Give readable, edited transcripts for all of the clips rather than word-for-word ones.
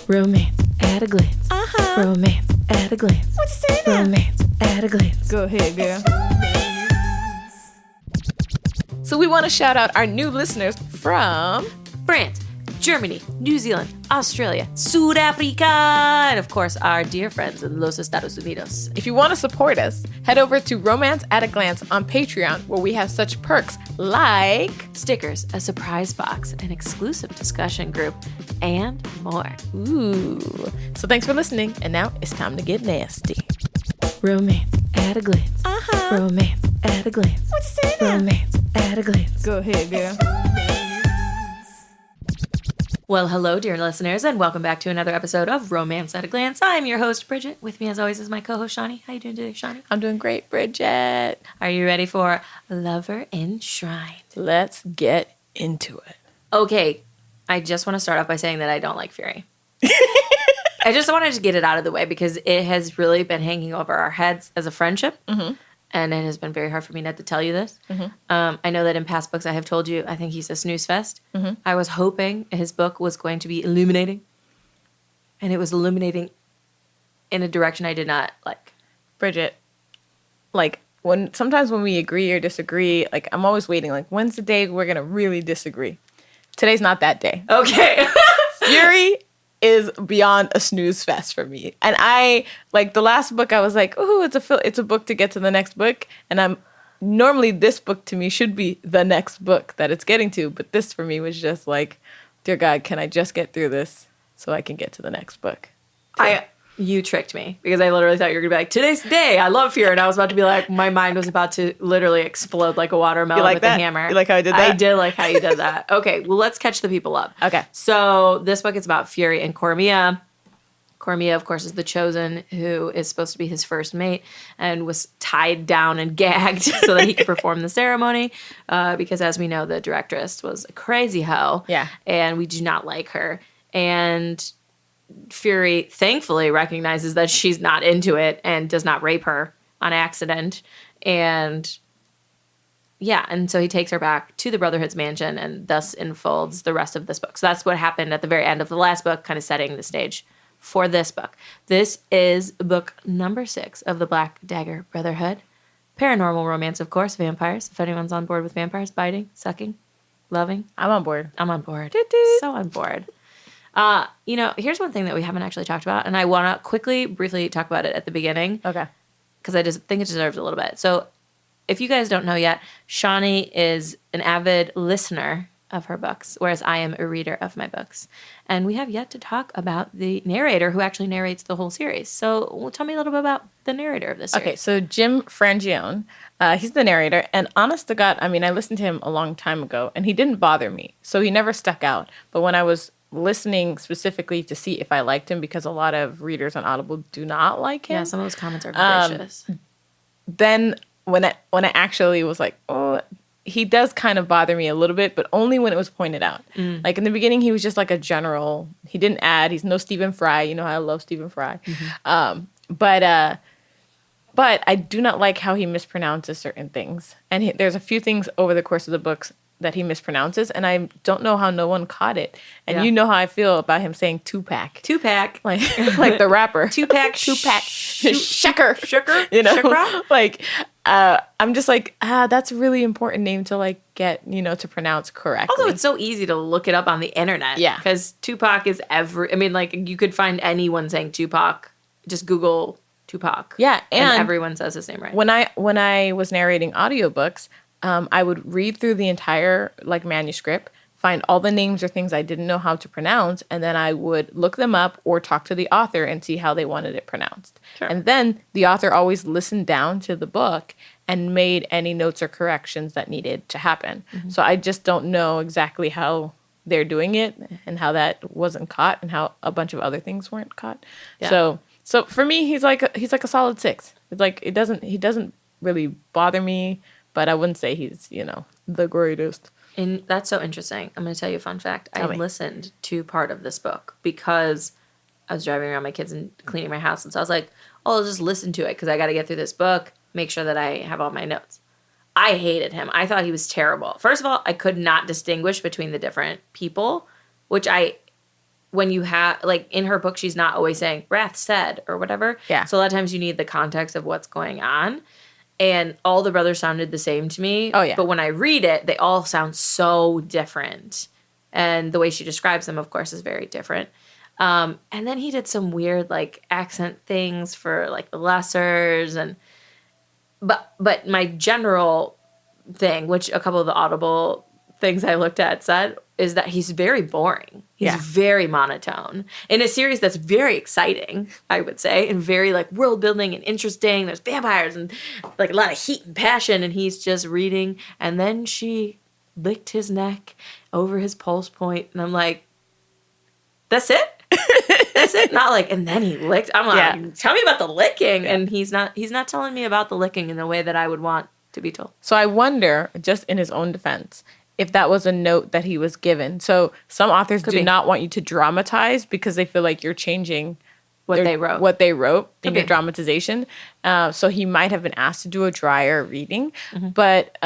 Romance at a glance. Romance at a glance. What you saying now? Romance at a glance. Go ahead, girl. So we want to shout out our new listeners from France, Germany, New Zealand, Australia, South Africa, and of course our dear friends in Los Estados Unidos. If you want to support us, head over to Romance at a Glance on Patreon, where we have such perks like Stickers, a surprise box, an exclusive discussion group, and more. ooh. So thanks for listening, and now it's time to get nasty. Romance at a glance. Romance at a glance. What you saying now? Romance at a glance. Go ahead, girl. Well, hello, dear listeners, and welcome back to another episode of Romance at a Glance. I'm your host, Bridget. With me, as always, is my co-host, Shawnee. How you doing today, Shawnee? I'm doing great, Bridget. Are you ready for Lover Enshrined? Let's get into it. Okay, I just want to start off by saying that I don't like Phury. I just wanted to get it out of the way because it has really been hanging over our heads as a friendship. And it has been very hard for me not to tell you this. I know that in past books I have told you I think he's a snooze fest. I was hoping his book was going to be illuminating. And it was illuminating in a direction I did not like. Bridget, like, sometimes when we agree or disagree, like, I'm always waiting, like, when's the day we're going to really disagree? Today's not that day. Okay. Phury is beyond a snooze fest for me. And I, like, the last book, I was like, ooh, it's a book to get to the next book. And normally this book to me should be the next book that it's getting to. But this for me was just like, dear God, can I just get through this so I can get to the next book? You tricked me because I literally thought you were going to be like, today's the day. I love Phury. And I was about to be like, my mind was about to literally explode like a watermelon with a hammer. You like how I did that? I did like how you did that. Okay, well, let's catch the people up. Okay. So this book is about Phury and Cormia. Cormia, of course, is the chosen who is supposed to be his first mate and was tied down and gagged so that he could perform the ceremony because, as we know, the directress was a crazy hoe. Yeah. And we do not like her. And Phury thankfully recognizes that she's not into it and does not rape her on accident. And yeah, and so he takes her back to the Brotherhood's mansion and thus unfolds the rest of this book. So that's what happened at the very end of the last book, kind of setting the stage for this book. This is book number 6 of the Black Dagger Brotherhood. Paranormal romance, of course, vampires. If anyone's on board with vampires, biting, sucking, loving. I'm on board. I'm on board. Doot. So on board. Here's one thing that we haven't actually talked about, and I want to briefly talk about it at the beginning. Okay. Because I just think it deserves a little bit. So if you guys don't know yet, Shawnee is an avid listener of her books, whereas I am a reader of my books. And we have yet to talk about the narrator who actually narrates the whole series. So tell me a little bit about the narrator of this series. Okay, so Jim Frangione, he's the narrator. And honest to God, I mean, I listened to him a long time ago, and he didn't bother me. So he never stuck out. But when I was listening specifically to see if I liked him, because a lot of readers on Audible do not like him. Yeah, some of those comments are vicious. Then when I actually was like, oh, he does kind of bother me a little bit, but only when it was pointed out. Like in the beginning, he was just like a general. He didn't add. He's no Stephen Fry. You know how I love Stephen Fry. But I do not like how he mispronounces certain things. And there's a few things over the course of the books that he mispronounces, and I don't know how no one caught it. And you know how I feel about him saying two-pack. Two-pack. Like the rapper. Two-pack. Shaker. You know? Shaker? Like, I'm just like, that's a really important name to like get, to pronounce correctly. Also, it's so easy to look it up on the internet. Yeah. Because Tupac is you could find anyone saying Tupac. Just Google Tupac. Yeah. And everyone says his name right. When I was narrating audiobooks, I would read through the entire manuscript, find all the names or things I didn't know how to pronounce, and then I would look them up or talk to the author and see how they wanted it pronounced. Sure. And then the author always listened down to the book and made any notes or corrections that needed to happen. So I just don't know exactly how they're doing it and how that wasn't caught and how a bunch of other things weren't caught. Yeah. So for me, he's like a solid 6. It's like he doesn't really bother me. But I wouldn't say he's, the greatest. And that's so interesting. I'm going to tell you a fun fact. I listened to part of this book because I was driving around my kids and cleaning my house. And so I was like, I'll just listen to it because I got to get through this book, make sure that I have all my notes. I hated him. I thought he was terrible. First of all, I could not distinguish between the different people, which I when you have, like, in her book, she's not always saying, Wrath said, or whatever. Yeah. So a lot of times you need the context of what's going on. And all the brothers sounded the same to me. Oh, yeah. But when I read it, they all sound so different. And the way she describes them, of course, is very different. And then he did some weird, like, accent things for, like, the lessers. But my general thing, which a couple of the Audible things I looked at said, is that he's very boring. He's very monotone. In a series that's very exciting, I would say, and very, like, world building and interesting. There's vampires and, like, a lot of heat and passion, and he's just reading. And then she licked his neck over his pulse point, and I'm like, that's it? That's it? Not like, and then he licked. I'm like, tell me about the licking. Yeah. And he's not telling me about the licking in the way that I would want to be told. So I wonder, just in his own defense, if that was a note that he was given. So some authors do not want you to dramatize because they feel like you're changing what they wrote in your dramatization. So he might have been asked to do a drier reading. Mm-hmm. But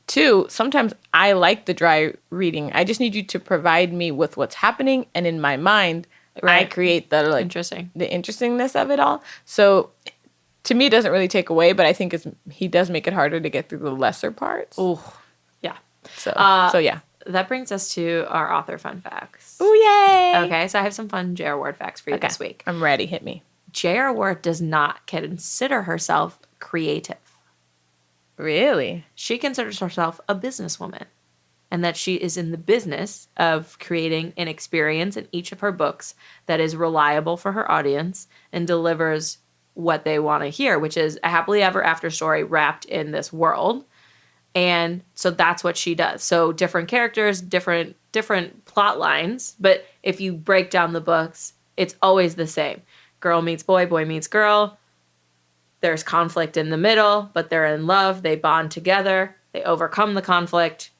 two, sometimes I like the dry reading. I just need you to provide me with what's happening, and in my mind, I create the the interestingness of it all. So to me, it doesn't really take away, but I think he does make it harder to get through the lesser parts. Oh, yeah. So yeah. That brings us to our author fun facts. Oh, yay! Okay, so I have some fun J.R. Ward facts for you this week. I'm ready. Hit me. J.R. Ward does not consider herself creative. Really? She considers herself a businesswoman, and that she is in the business of creating an experience in each of her books that is reliable for her audience and delivers what they want to hear, which is a happily ever after story wrapped in this world. And so that's what she does. So different characters, different plot lines, but if you break down the books, it's always the same. Girl meets boy, boy meets girl. There's conflict in the middle, but they're in love. They bond together. They overcome the conflict.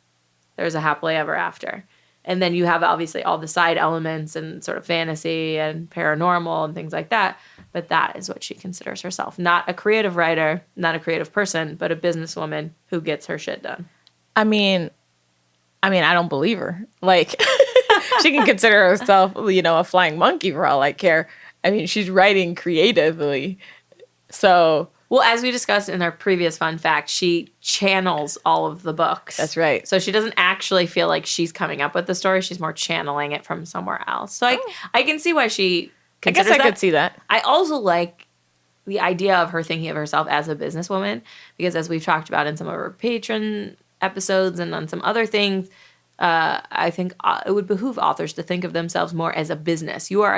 There's a happily ever after. And then you have obviously all the side elements and sort of fantasy and paranormal and things like that. But that is what she considers herself. Not a creative writer, not a creative person, but a businesswoman who gets her shit done. I mean, I don't believe her. Like, she can consider herself, a flying monkey for all I care. I mean, she's writing creatively. So... Well, as we discussed in our previous fun fact, she channels all of the books. That's right. So she doesn't actually feel like she's coming up with the story. She's more channeling it from somewhere else. So I can see why she considers that. I guess I could see that. I also like the idea of her thinking of herself as a businesswoman, because as we've talked about in some of our Patreon episodes and on some other things, I think it would behoove authors to think of themselves more as a business. You are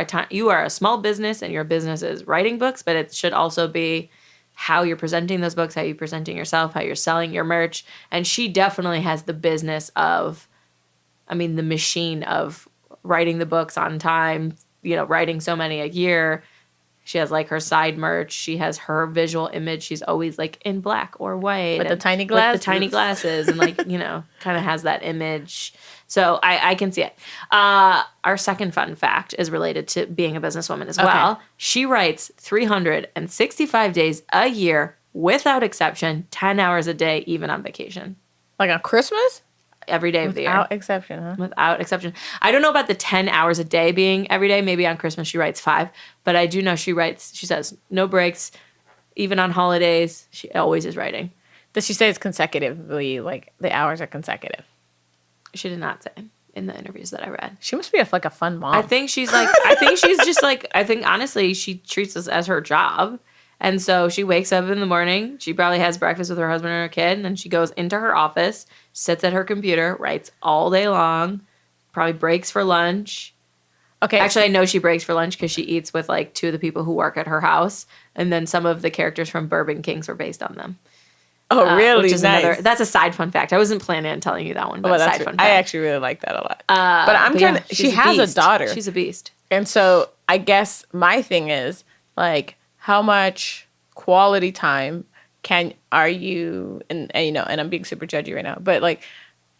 a small business, and your business is writing books, but it should also be how you're presenting those books, how you're presenting yourself, how you're selling your merch. And she definitely has the business of, the machine of writing the books on time, writing so many a year. She has like her side merch. She has her visual image. She's always like in black or white. With the tiny glasses. With the tiny glasses and like, kind of has that image. So I can see it. Our second fun fact is related to being a businesswoman as well. She writes 365 days a year, without exception, 10 hours a day, even on vacation. Like on Christmas? Every day of the year. Without exception, huh? Without exception. I don't know about the 10 hours a day being every day. Maybe on Christmas she writes 5. But I do know she says no breaks, even on holidays. She always is writing. Does she say it's consecutively, like the hours are consecutive? She did not say in the interviews that I read. She must be a fun mom. I think she's just like, I think honestly she treats this as her job. And so she wakes up in the morning, she probably has breakfast with her husband and her kid, and then she goes into her office, sits at her computer, writes all day long, probably breaks for lunch. Okay. Actually, I know she breaks for lunch because she eats with like 2 of the people who work at her house, and then some of the characters from Bourbon Kings were based on them. Oh, really? Which is nice. That's a side fun fact. I wasn't planning on telling you that one, but side fun fact. I actually really like that a lot. She has a daughter. She's a beast. And so I guess my thing is like, how much quality time are you, and I'm being super judgy right now, but like,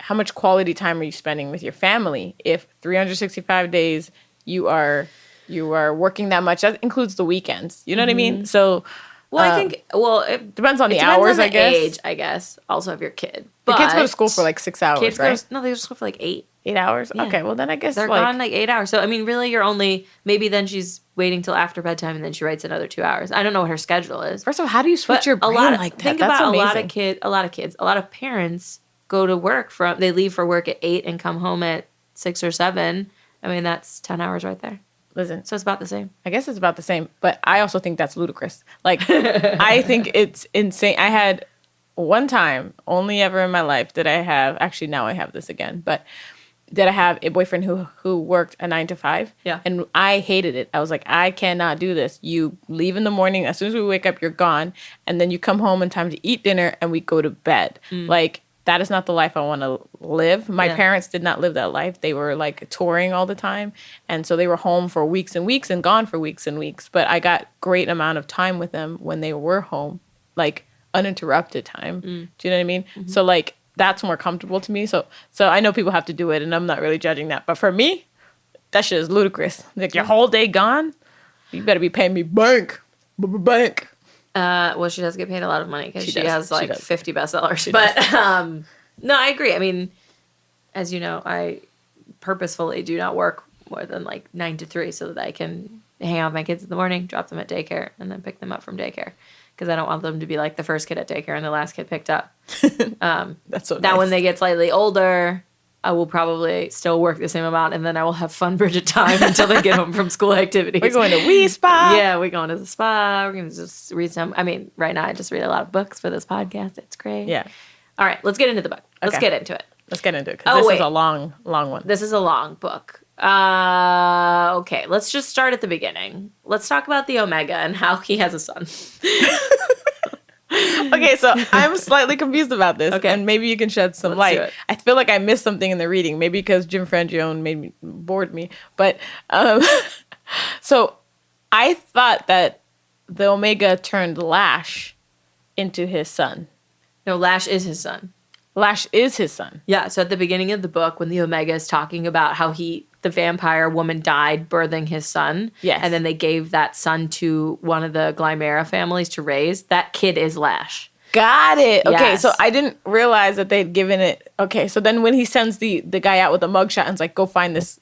how much quality time are you spending with your family if 365 days you are working that much? That includes the weekends. You know what I mean? So, I think, it depends on the hours, I guess. Age, I guess, also of your kid. But the kids go to school for like 6 hours, kids right? they go to school for like 8. 8 hours? Yeah. Okay, well then I guess They're gone like 8 hours. So, I mean, really, you're only, maybe then she's waiting till after bedtime and then she writes another 2 hours. I don't know what her schedule is. First of all, how do you switch But your brain like that? Think That's about amazing. a lot of parents go to work they leave for work at 8 and come home at 6 or 7. I mean, that's 10 hours right there. Listen, So it's about the same. I guess it's about the same, but I also think that's ludicrous. Like, I think it's insane. I had one time, only ever in my life, did I have, actually now I have this again, but did I have a boyfriend who worked a 9 to 5? Yeah. And I hated it. I was like, I cannot do this. You leave in the morning. As soon as we wake up, you're gone. And then you come home in time to eat dinner and we go to bed. Like, that is not the life I want to live. My parents did not live that life. They were like touring all the time. And so they were home for weeks and weeks and gone for weeks and weeks. But I got great amount of time with them when they were home, like uninterrupted time. Do you know what I mean? So like, that's more comfortable to me. So I know people have to do it and I'm not really judging that. But for me, that shit is ludicrous. Like your whole day gone, you better be paying me bank. Well, she does get paid a lot of money because she has like 50 bestsellers. No, I agree. I mean, as you know, I purposefully do not work more than like 9 to 3 so that I can hang out with my kids in the morning, drop them at daycare, and then pick them up from daycare. Because I don't want them to be like the first kid at daycare and the last kid picked up. That's so That nice. when they get slightly older, I will probably still work the same amount, and then I will have fun Bridget time until they get home from school activities. We're going to Wee Spa. Yeah, we're going to the spa. We're going to just read some. I mean, right now I just read a lot of books for this podcast. It's great. Yeah. All right, let's get into the book. Let's Okay. get into it. Let's get into it because this is a long one. This is a long book. Okay, let's just start at the beginning. Let's talk about the Omega and how he has a son. Okay, so I'm slightly confused about this, Okay. and maybe you can shed some Let's do light. it. I feel like I missed something in the reading, maybe because Jim Frangione bored me. But so I thought that the Omega turned Lash into his son. No, Lash is his son. Lash is his son. Yeah, so at the beginning of the book, when the Omega is talking about how the vampire woman died birthing his son, Yes. and then they gave that son to one of the Glymera families to raise, that kid is Lash. Got it. Okay, Yes. so I didn't realize that they'd given it. Okay, so then when he sends the guy out with a mugshot and is like, go find this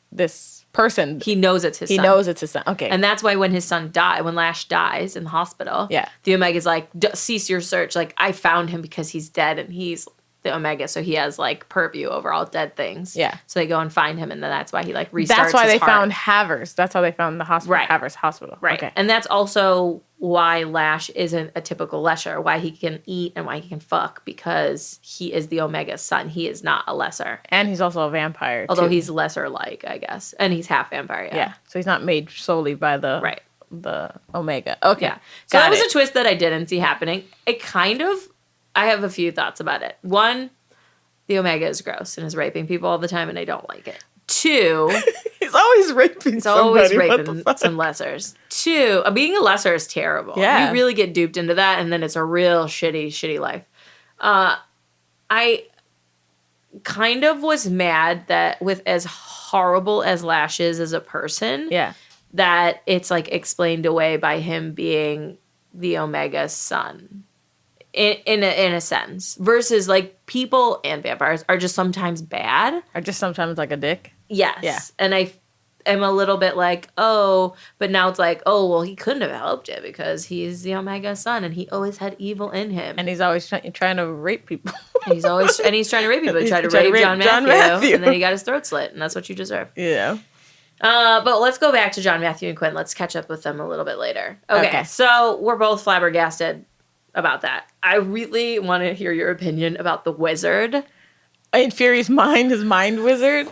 person, He knows it's his he son. knows it's his son. Okay. And that's why when when Lash dies in the hospital, Yeah. the Omega's like, cease your search. Like, I found him because he's dead and he's the Omega, so he has like purview over all dead things. Yeah. So they go and find him, and then that's why he like restarts. That's why his they heart. found Havers. That's how they found the hospital. Right. Havers Hospital. Right. Okay. And that's also why Lash isn't a typical lesser, why he can eat and why he can fuck, because he is the Omega's son. He is not a lesser. And he's also a vampire. Although too. he's lesser-like, I guess. And he's half vampire, Yeah. So he's not made solely by the Right. the Omega. Okay. Yeah. So that Got was it. a twist that I didn't see happening. I have a few thoughts about it. One, the Omega is gross and is raping people all the time, and I don't like it. Two, He's always raping he's always somebody. What raping the fuck? some lessers. Two, being a lesser is terrible. Yeah. You really get duped into that, and then it's a real shitty life. I kind of was mad that with as horrible as Lash is as a person, Yeah. that it's like explained away by him being the Omega's son. In a sense, versus like people and vampires are just sometimes bad. Or just sometimes like a dick. Yes. Yeah. And I am a little bit like, oh, but now it's like, oh, well, he couldn't have helped it because he's the Omega's son and he always had evil in him. And he's always trying to rape people. And he's trying to rape people. He tried to He tried to rape rape John John Matthew, Matthew. and then he got his throat slit, and that's what you deserve. Yeah. But let's go back to John Matthew and Quinn. Let's catch up with them a little bit later. Okay. So we're both flabbergasted about that. I really want to hear your opinion about the wizard. In Phury's mind, his mind wizard.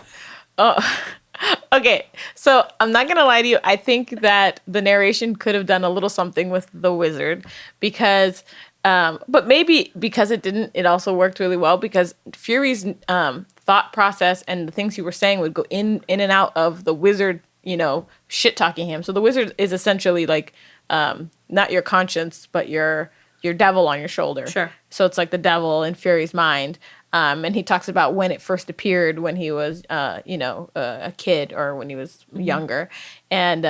Oh. Okay, so I'm not gonna lie to you. I think that the narration could have done a little something with the wizard because, but maybe because it didn't, it also worked really well because Phury's thought process and the things he was saying would go in and out of the wizard, shit talking him. So the wizard is essentially like not your conscience, but your devil on your shoulder. Sure. So it's like the devil in Phury's mind. And he talks about when it first appeared when he was, a kid or when he was younger. And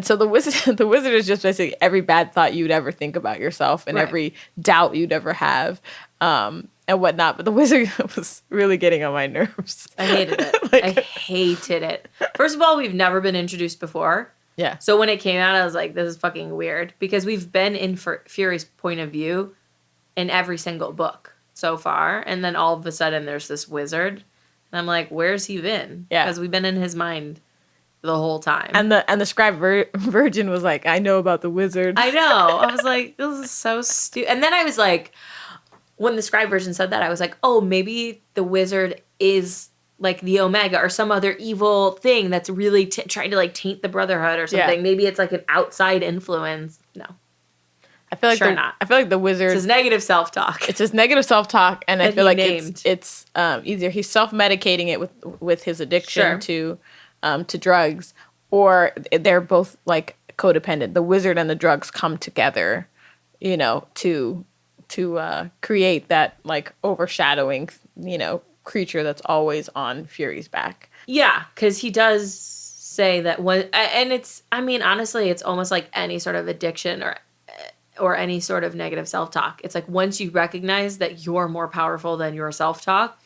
so the wizard is just basically every bad thought you'd ever think about yourself and Right. every doubt you'd ever have. and whatnot. But the wizard was really getting on my nerves. I hated it. I hated it. First of all, we've never been introduced before. Yeah. So when it came out, I was like, this is fucking weird. Because we've been in Phury's point of view in every single book so far. And then all of a sudden there's this wizard. And I'm like, where's he been? Yeah. Because we've been in his mind the whole time. And the scribe virgin was like, I know about the wizard. I know. I was like, this is so stupid. And then I was like, when the scribe version said that, I was like, oh, maybe the wizard is like the Omega or some other evil thing that's really trying to like taint the Brotherhood or something. Yeah. Maybe it's like an outside influence. No. I feel like not. I feel like the wizard. It's his negative self-talk. It's his negative self-talk, and I feel like it's either he's self-medicating it with his addiction to drugs, or they're both like codependent. The wizard and the drugs come together, you know, to create that like overshadowing, you know, creature that's always on Phury's back. Yeah, because he does say that when, and it's, I mean, honestly, it's almost like any sort of addiction or any sort of negative self-talk. It's like once you recognize that you're more powerful than your self-talk,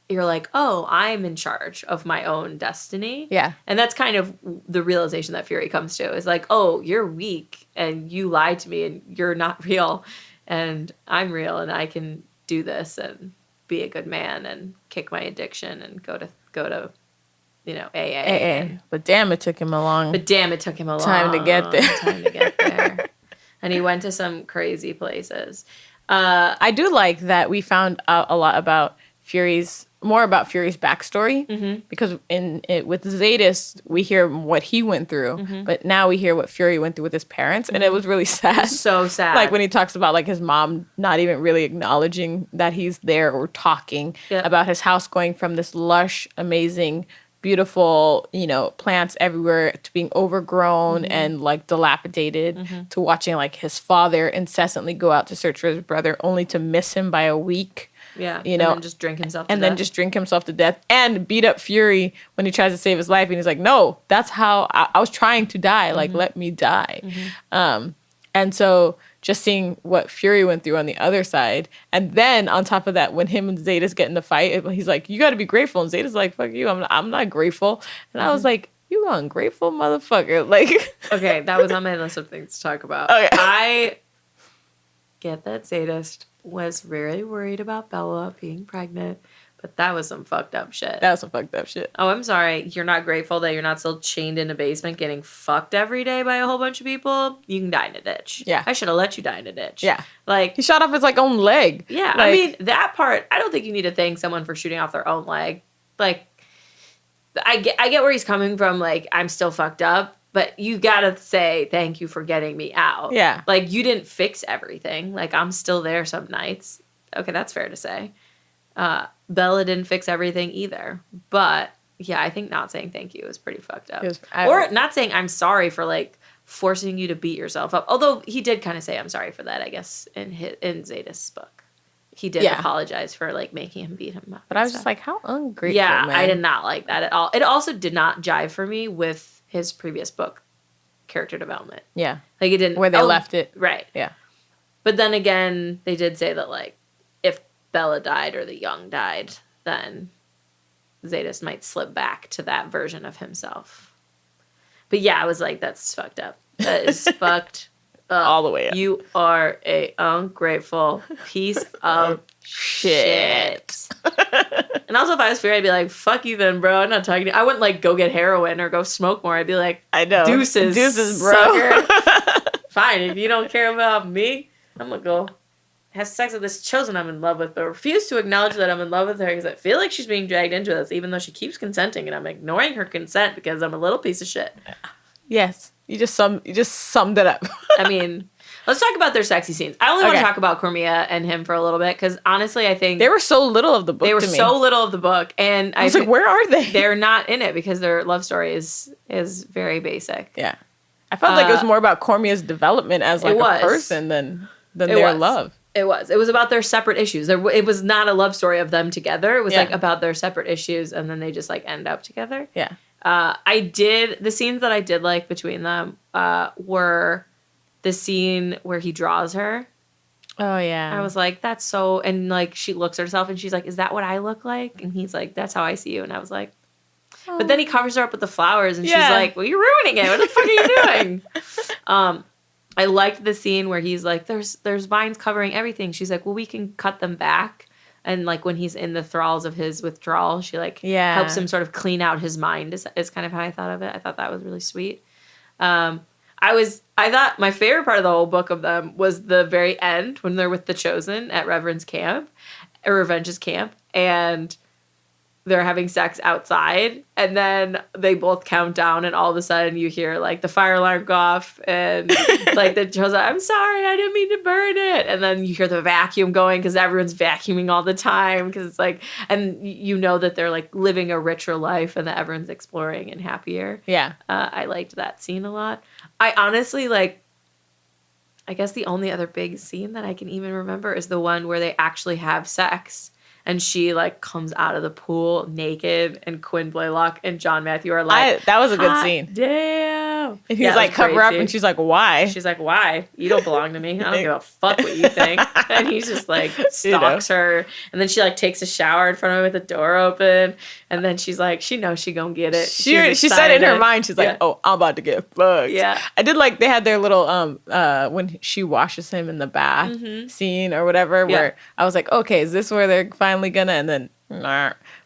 you're like, oh, I'm in charge of my own destiny. Yeah. And that's kind of the realization that Phury comes to, is like, oh, you're weak and you lied to me and you're not real and I'm real and I can do this and be a good man and kick my addiction and go to you know, AA. But damn, it took him a long time to get there. And he went to some crazy places. I do like that we found out a lot about Phury's backstory, because with Zadis we hear what he went through, but now we hear what Phury went through with his parents, and it was really sad. So sad. Like when he talks about like his mom not even really acknowledging that he's there or talking about his house going from this lush, amazing, beautiful, you know, plants everywhere to being overgrown and like dilapidated, to watching like his father incessantly go out to search for his brother only to miss him by a week. Yeah, you know, and then just drink himself to death. Then just drink himself to death and beat up Phury when he tries to save his life. And he's like, no, that's how I was trying to die. Like, let me die. And so just seeing what Phury went through on the other side. And then on top of that, when him and Zadis get in the fight, he's like, you got to be grateful. And Zadis like, fuck you. I'm not grateful. And I was like, you ungrateful motherfucker. Like, okay, that was on my list of things to talk about. Okay. I get that Zadist was really worried about Bella being pregnant, but that was some fucked up shit. Oh, I'm sorry. You're not grateful that you're not still chained in a basement getting fucked every day by a whole bunch of people? You can die in a ditch. Yeah. I should have let you die in a ditch. Yeah. Like, he shot off his like own leg. Yeah. Like, I mean, that part, I don't think you need to thank someone for shooting off their own leg. Like, I get where he's coming from. Like, I'm still fucked up. But you gotta say thank you for getting me out. Yeah. Like, you didn't fix everything. Like, I'm still there some nights. Okay, that's fair to say. Bella didn't fix everything either. But, yeah, I think not saying thank you is pretty fucked up. Or not saying I'm sorry for, like, forcing you to beat yourself up. Although he did kind of say I'm sorry for that, I guess, in Zadis' book. He did apologize for, like, making him beat him up. But I was just like, how ungrateful, yeah, man. I did not like that at all. It also did not jive for me with his previous book, character development. Yeah. Like, it didn't... Where they left it. Right. Yeah. But then again, they did say that, like, if Bella died or the young died, then Zadis might slip back to that version of himself. But yeah, I was like, that's fucked up. That is fucked up. All the way up. You are a ungrateful piece of shit. And also, if I was Phury, I'd be like, fuck you then, bro. I'm not talking to you. I wouldn't, like, go get heroin or go smoke more. I'd be like, I know. Deuces, bro. Sucker. Fine, if you don't care about me, I'm going to go have sex with this chosen I'm in love with, but refuse to acknowledge that I'm in love with her because I feel like she's being dragged into this, even though she keeps consenting, and I'm ignoring her consent because I'm a little piece of shit. Yes. You just summed it up. I mean... Let's talk about their sexy scenes. I only want to talk about Cormia and him for a little bit because honestly, I think they were so little of the book. And I was like, where are they? They're not in it because their love story is very basic. Yeah, I felt like it was more about Cormia's development as like a person than their love. It was about their separate issues. It was not a love story of them together. It was like about their separate issues, and then they just like end up together. Yeah. The scenes that I did like between them were the scene where he draws her. Oh yeah. I was like, that's so, and like she looks at herself and she's like, is that what I look like? And he's like, that's how I see you. And I was like, but then he covers her up with the flowers and she's like, well, you're ruining it. What the fuck are you doing? I liked the scene where he's like, there's vines covering everything. She's like, well, we can cut them back. And like when he's in the thralls of his withdrawal, she like helps him sort of clean out his mind is kind of how I thought of it. I thought that was really sweet. I thought my favorite part of the whole book of them was the very end when they're with the Chosen at Revenge's camp, and they're having sex outside, and then they both count down, and all of a sudden you hear like the fire alarm go off, and like the Chosen, I'm sorry, I didn't mean to burn it, and then you hear the vacuum going because everyone's vacuuming all the time because it's like, and you know that they're like living a richer life and that everyone's exploring and happier. Yeah. I liked that scene a lot. I honestly like. I guess the only other big scene that I can even remember is the one where they actually have sex. And she, like, comes out of the pool naked, and Quinn Blaylock and John Matthew are like, that was a good scene. Damn. And he's like, cover up, and she's like, why? She's like, why? You don't belong to me. I don't give a fuck what you think. And he's just, like, stalks her. And then she, like, takes a shower in front of him with the door open. And then she's like, she knows she gonna get it. She said in her mind, she's like, oh, I'm about to get fucked. Yeah. I did like, they had their little, when she washes him in the bath scene or whatever, where I was like, okay, is this where they're finally gonna, and then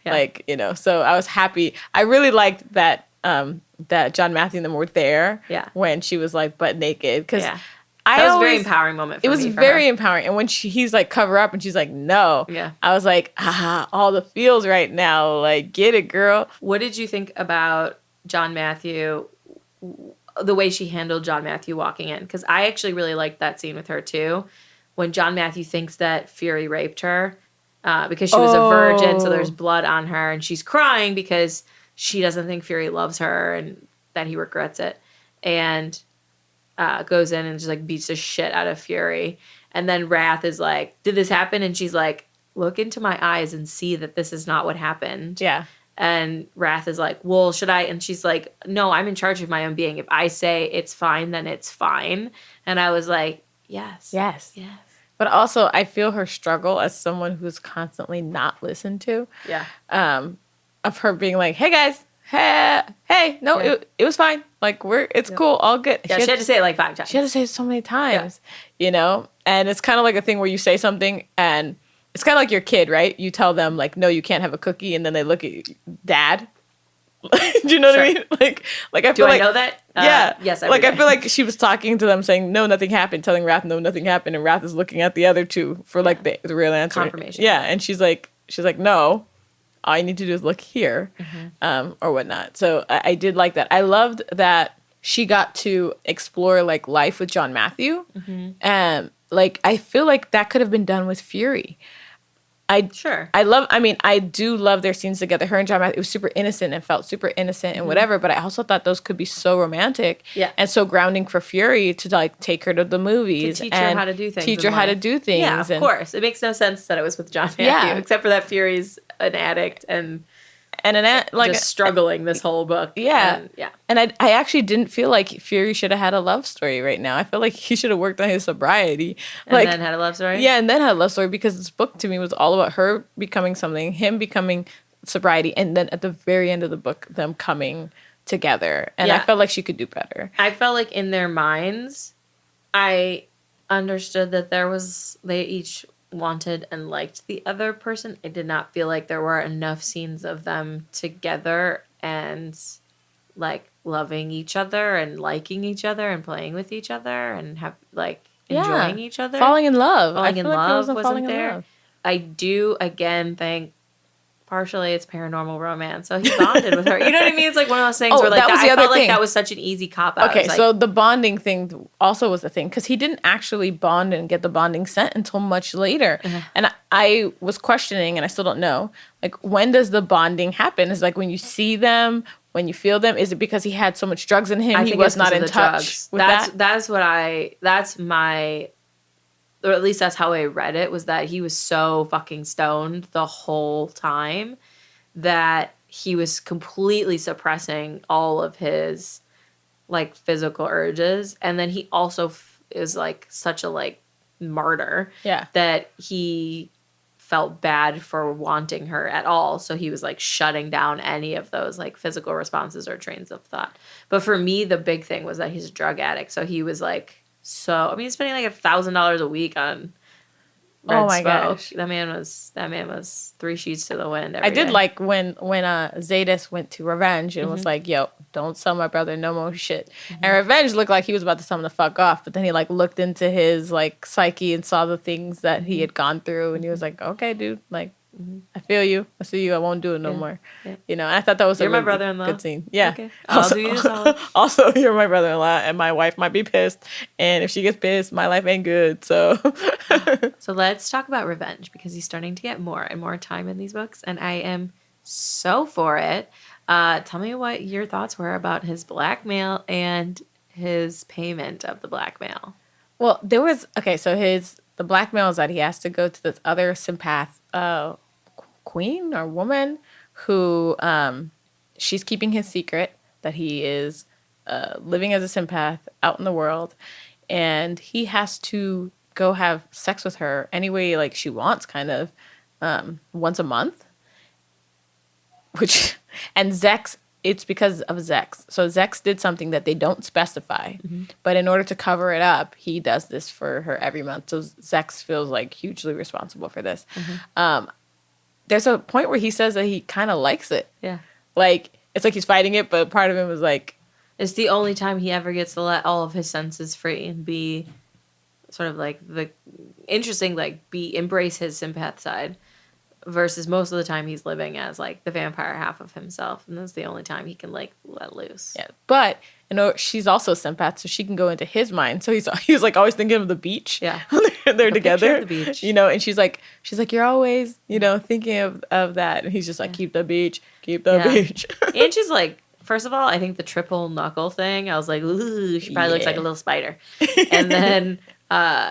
like, you know, so I was happy. I really liked that that John Matthew and them were there when she was like butt naked, because that was a very empowering moment for me. It was very empowering. And when he's like, cover up, and she's like, no, I was like, all the feels right now, like, get it, girl. What did you think about John Matthew, the way she handled John Matthew walking in? Because I actually really liked that scene with her too, when John Matthew thinks that Phury raped her. Because she was a virgin, so there's blood on her, and she's crying because she doesn't think Phury loves her and that he regrets it, and goes in and just like beats the shit out of Phury. And then Wrath is like, did this happen? And she's like, look into my eyes and see that this is not what happened. Yeah. And Wrath is like, well, should I? And she's like, no, I'm in charge of my own being. If I say it's fine, then it's fine. And I was like, yes. But also, I feel her struggle as someone who's constantly not listened to. Yeah. Of her being like, hey, guys. Hey, no, it was fine. Like, it's cool. All good. Yeah, she had to say it like 5 times. She had to say it so many times, you know? And it's kind of like a thing where you say something, and it's kind of like your kid, right? You tell them, like, no, you can't have a cookie, and then they look at you, Dad. Do you know what I mean? Like I feel like, I know that? Yes, I I feel like she was talking to them saying, no, nothing happened, telling Wrath, no, nothing happened, and Wrath is looking at the other two for like the real answer. Confirmation. Yeah, and she's like, no, all you need to do is look here, or whatnot. So I did like that. I loved that she got to explore like life with John Matthew, and like I feel like that could have been done with Phury. I do love their scenes together. Her and John Matthew, it was super innocent and felt super innocent and whatever, but I also thought those could be so romantic and so grounding for Phury to like take her to the movies. To teach her how to do things. Teach her how to do things. Yeah, of course. It makes no sense that it was with John Matthew, except for that Phury's an addict and just struggling this whole book. Yeah. And I actually didn't feel like Phury should have had a love story right now. I feel like he should have worked on his sobriety. And then had a love story? Yeah, and then had a love story, because this book to me was all about her becoming something, him becoming sobriety, and then at the very end of the book, them coming together. And I felt like she could do better. I felt like in their minds, I understood that they each wanted and liked the other person. I did not feel like there were enough scenes of them together and like loving each other and liking each other and playing with each other and have like enjoying each other. Falling in love. Falling in love wasn't there. I do again think partially it's paranormal romance. So he bonded with her. You know what I mean? It's like one of those things where like that was the I other felt thing. like that was such an easy cop out. Okay, so the bonding thing also was the thing, because he didn't actually bond and get the bonding sent until much later. And I was questioning, and I still don't know, like, when does the bonding happen? Is like when you see them, when you feel them? Is it because he had so much drugs in him, he was not in touch with that? That's my, or at least that's how I read it, was that he was so fucking stoned the whole time that he was completely suppressing all of his like physical urges. And then he also is like such a like martyr. Yeah. That he felt bad for wanting her at all. So he was like shutting down any of those like physical responses or trains of thought. But for me, the big thing was that he's a drug addict. So he was like, he's spending like $1,000 a week on Red Oh my Smoke. gosh. That man was 3 sheets to the wind. I did day. like when Zadis went to Revenge and was like, yo, don't sell my brother no more shit. And Revenge looked like he was about to tell him to fuck off, but then he like looked into his like psyche and saw the things that he had gone through, and he was like, okay, dude, like I feel you. I see you. I won't do it no more. Yeah. You know, and I thought that was You're a my really brother-in-law. good scene. Yeah. Okay. I'll do you a solid. Also, you're my brother-in-law, and my wife might be pissed. And if she gets pissed, my life ain't good. So, So let's talk about Revenge, because he's starting to get more and more time in these books, and I am so for it. Tell me what your thoughts were about his blackmail and his payment of the blackmail. well, there was so the blackmail is that he has to go to this other sympath queen or woman who she's keeping his secret that he is living as a sympath out in the world, and he has to go have sex with her any way like she wants, kind of once a month, which and Zex, it's because of Zex. So Zex did something that they don't specify, but in order to cover it up, he does this for her every month. So Zex feels like hugely responsible for this. There's a point where he says that he kind of likes it. Yeah. Like, it's like he's fighting it, but part of him was like... It's the only time he ever gets to let all of his senses free and be sort of like embrace his sympath side, versus most of the time he's living as like the vampire half of himself. And that's the only time he can like let loose. Yeah. But, she's also a sympath, so she can go into his mind. So he's like always thinking of the beach. Yeah. They're together. Of the beach. And she's like, you're always, thinking of that. And he's just like, keep the beach. Beach. And she's like, first of all, I think the triple knuckle thing, I was like, ooh, she probably looks like a little spider. And then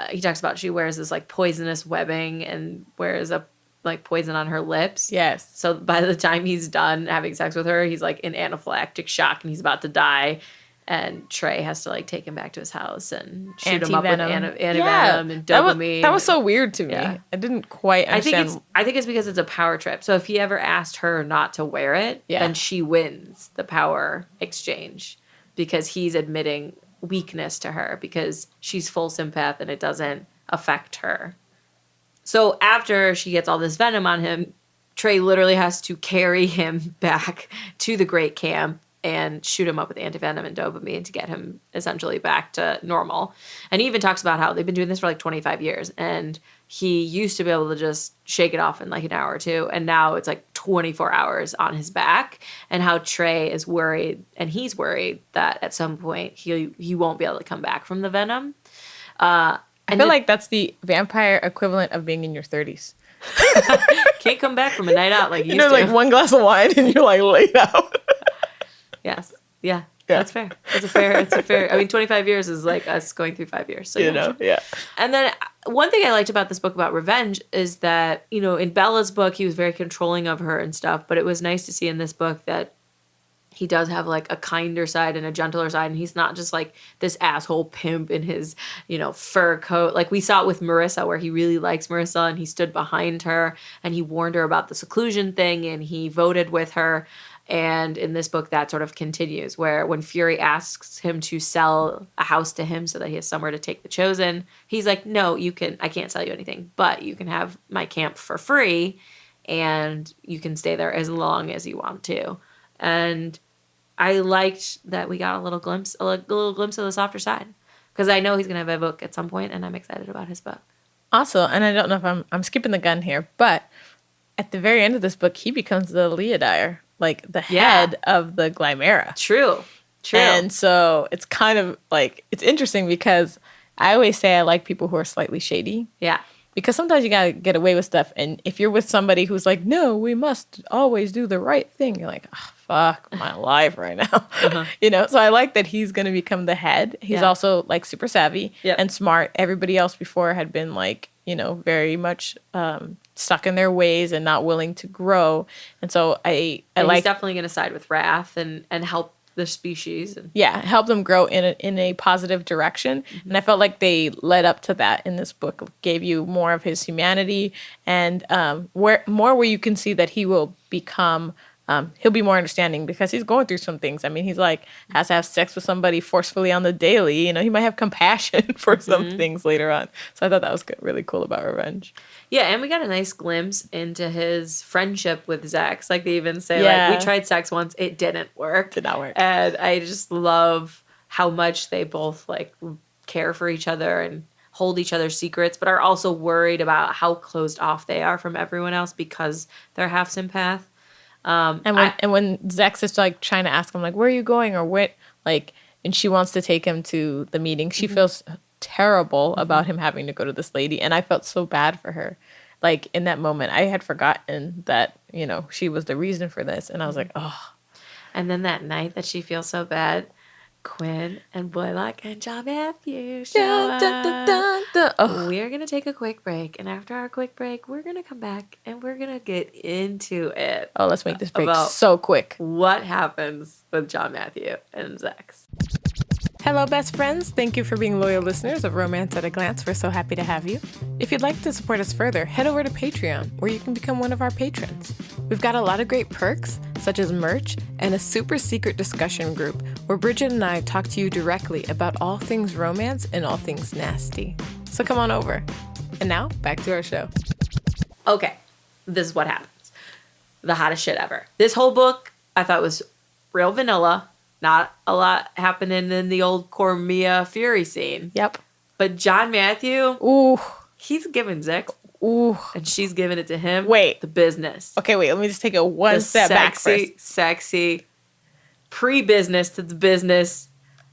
he talks about she wears this like poisonous webbing and wears a like poison on her lips. Yes. So by the time he's done having sex with her, he's like in anaphylactic shock and he's about to die. And Trey has to like take him back to his house and shoot him up with antivenom and dopamine. That was so weird to me. Yeah. I didn't quite understand. I think it's because it's a power trip. So if he ever asked her not to wear it, then she wins the power exchange, because he's admitting weakness to her because she's full sympath and it doesn't affect her. So after she gets all this venom on him, Trey literally has to carry him back to the Great Camp and shoot him up with antivenom and dopamine to get him essentially back to normal. And he even talks about how they've been doing this for like 25 years. And he used to be able to just shake it off in like an hour or two. And now it's like 24 hours on his back. And how Trey is worried, and he's worried that at some point he won't be able to come back from the venom. I feel like that's the vampire equivalent of being in your 30s. Can't come back from a night out like you used to. Like one glass of wine and you're like laid out. Yes. Yeah. That's fair. It's a fair. I mean, 25 years is like us going through 5 years. So yeah. And then one thing I liked about this book about revenge is that, in Bella's book, he was very controlling of her and stuff. But it was nice to see in this book that he does have like a kinder side and a gentler side. And he's not just like this asshole pimp in his, fur coat. Like we saw it with Marissa, where he really likes Marissa and he stood behind her and he warned her about the seclusion thing and he voted with her. And in this book, that sort of continues, where when Phury asks him to sell a house to him so that he has somewhere to take the chosen, he's like, no, I can't sell you anything, but you can have my camp for free and you can stay there as long as you want to. And I liked that we got a little glimpse of the softer side, because I know he's going to have a book at some point and I'm excited about his book. Also, and I don't know if I'm skipping the gun here, but at the very end of this book, he becomes the Leodire, like the head of the Glymera. True. And so it's kind of like, it's interesting because I always say I like people who are slightly shady. Yeah. Because sometimes you got to get away with stuff. And if you're with somebody who's like, no, we must always do the right thing, you're like, oh, fuck my life right now. So I like that he's going to become the head. He's also like super savvy and smart. Everybody else before had been like, very much stuck in their ways and not willing to grow. And so I like... He's definitely going to side with Wrath and help the species. And help them grow in a positive direction. And I felt like they led up to that in this book, gave you more of his humanity and where you can see that he will become he'll be more understanding because he's going through some things. I mean, he's like has to have sex with somebody forcefully on the daily. He might have compassion for some things later on. So I thought that was really cool about Revenge. Yeah, and we got a nice glimpse into his friendship with Zex. Like they even say, like, we tried sex once, it didn't work. Did not work. And I just love how much they both like care for each other and hold each other's secrets, but are also worried about how closed off they are from everyone else because they're half sympath. And when Zex is like trying to ask him like, where are you going or what, like, and she wants to take him to the meeting, she feels terrible about him having to go to this lady. And I felt so bad for her. Like in that moment, I had forgotten that, she was the reason for this. And I was like, oh. And then that night that she feels so bad, Quinn and Blaylock and John Matthew show up. Oh. We're going to take a quick break. And after our quick break, we're going to come back and we're going to get into it. Oh, let's make this break so quick. What happens with John Matthew and Zex. Hello, best friends. Thank you for being loyal listeners of Romance at a Glance. We're so happy to have you. If you'd like to support us further, head over to Patreon, where you can become one of our patrons. We've got a lot of great perks, such as merch and a super secret discussion group where Bridget and I talk to you directly about all things romance and all things nasty. So come on over. And now, back to our show. Okay, this is what happens. The hottest shit ever. This whole book, I thought was real vanilla. Not a lot happening in the old Cormia Phury scene. Yep. But John Matthew, he's giving Zex, and she's giving it to him. Wait. The business. Okay, wait. Let me just take it one step back first. Sexy, pre-business to the business.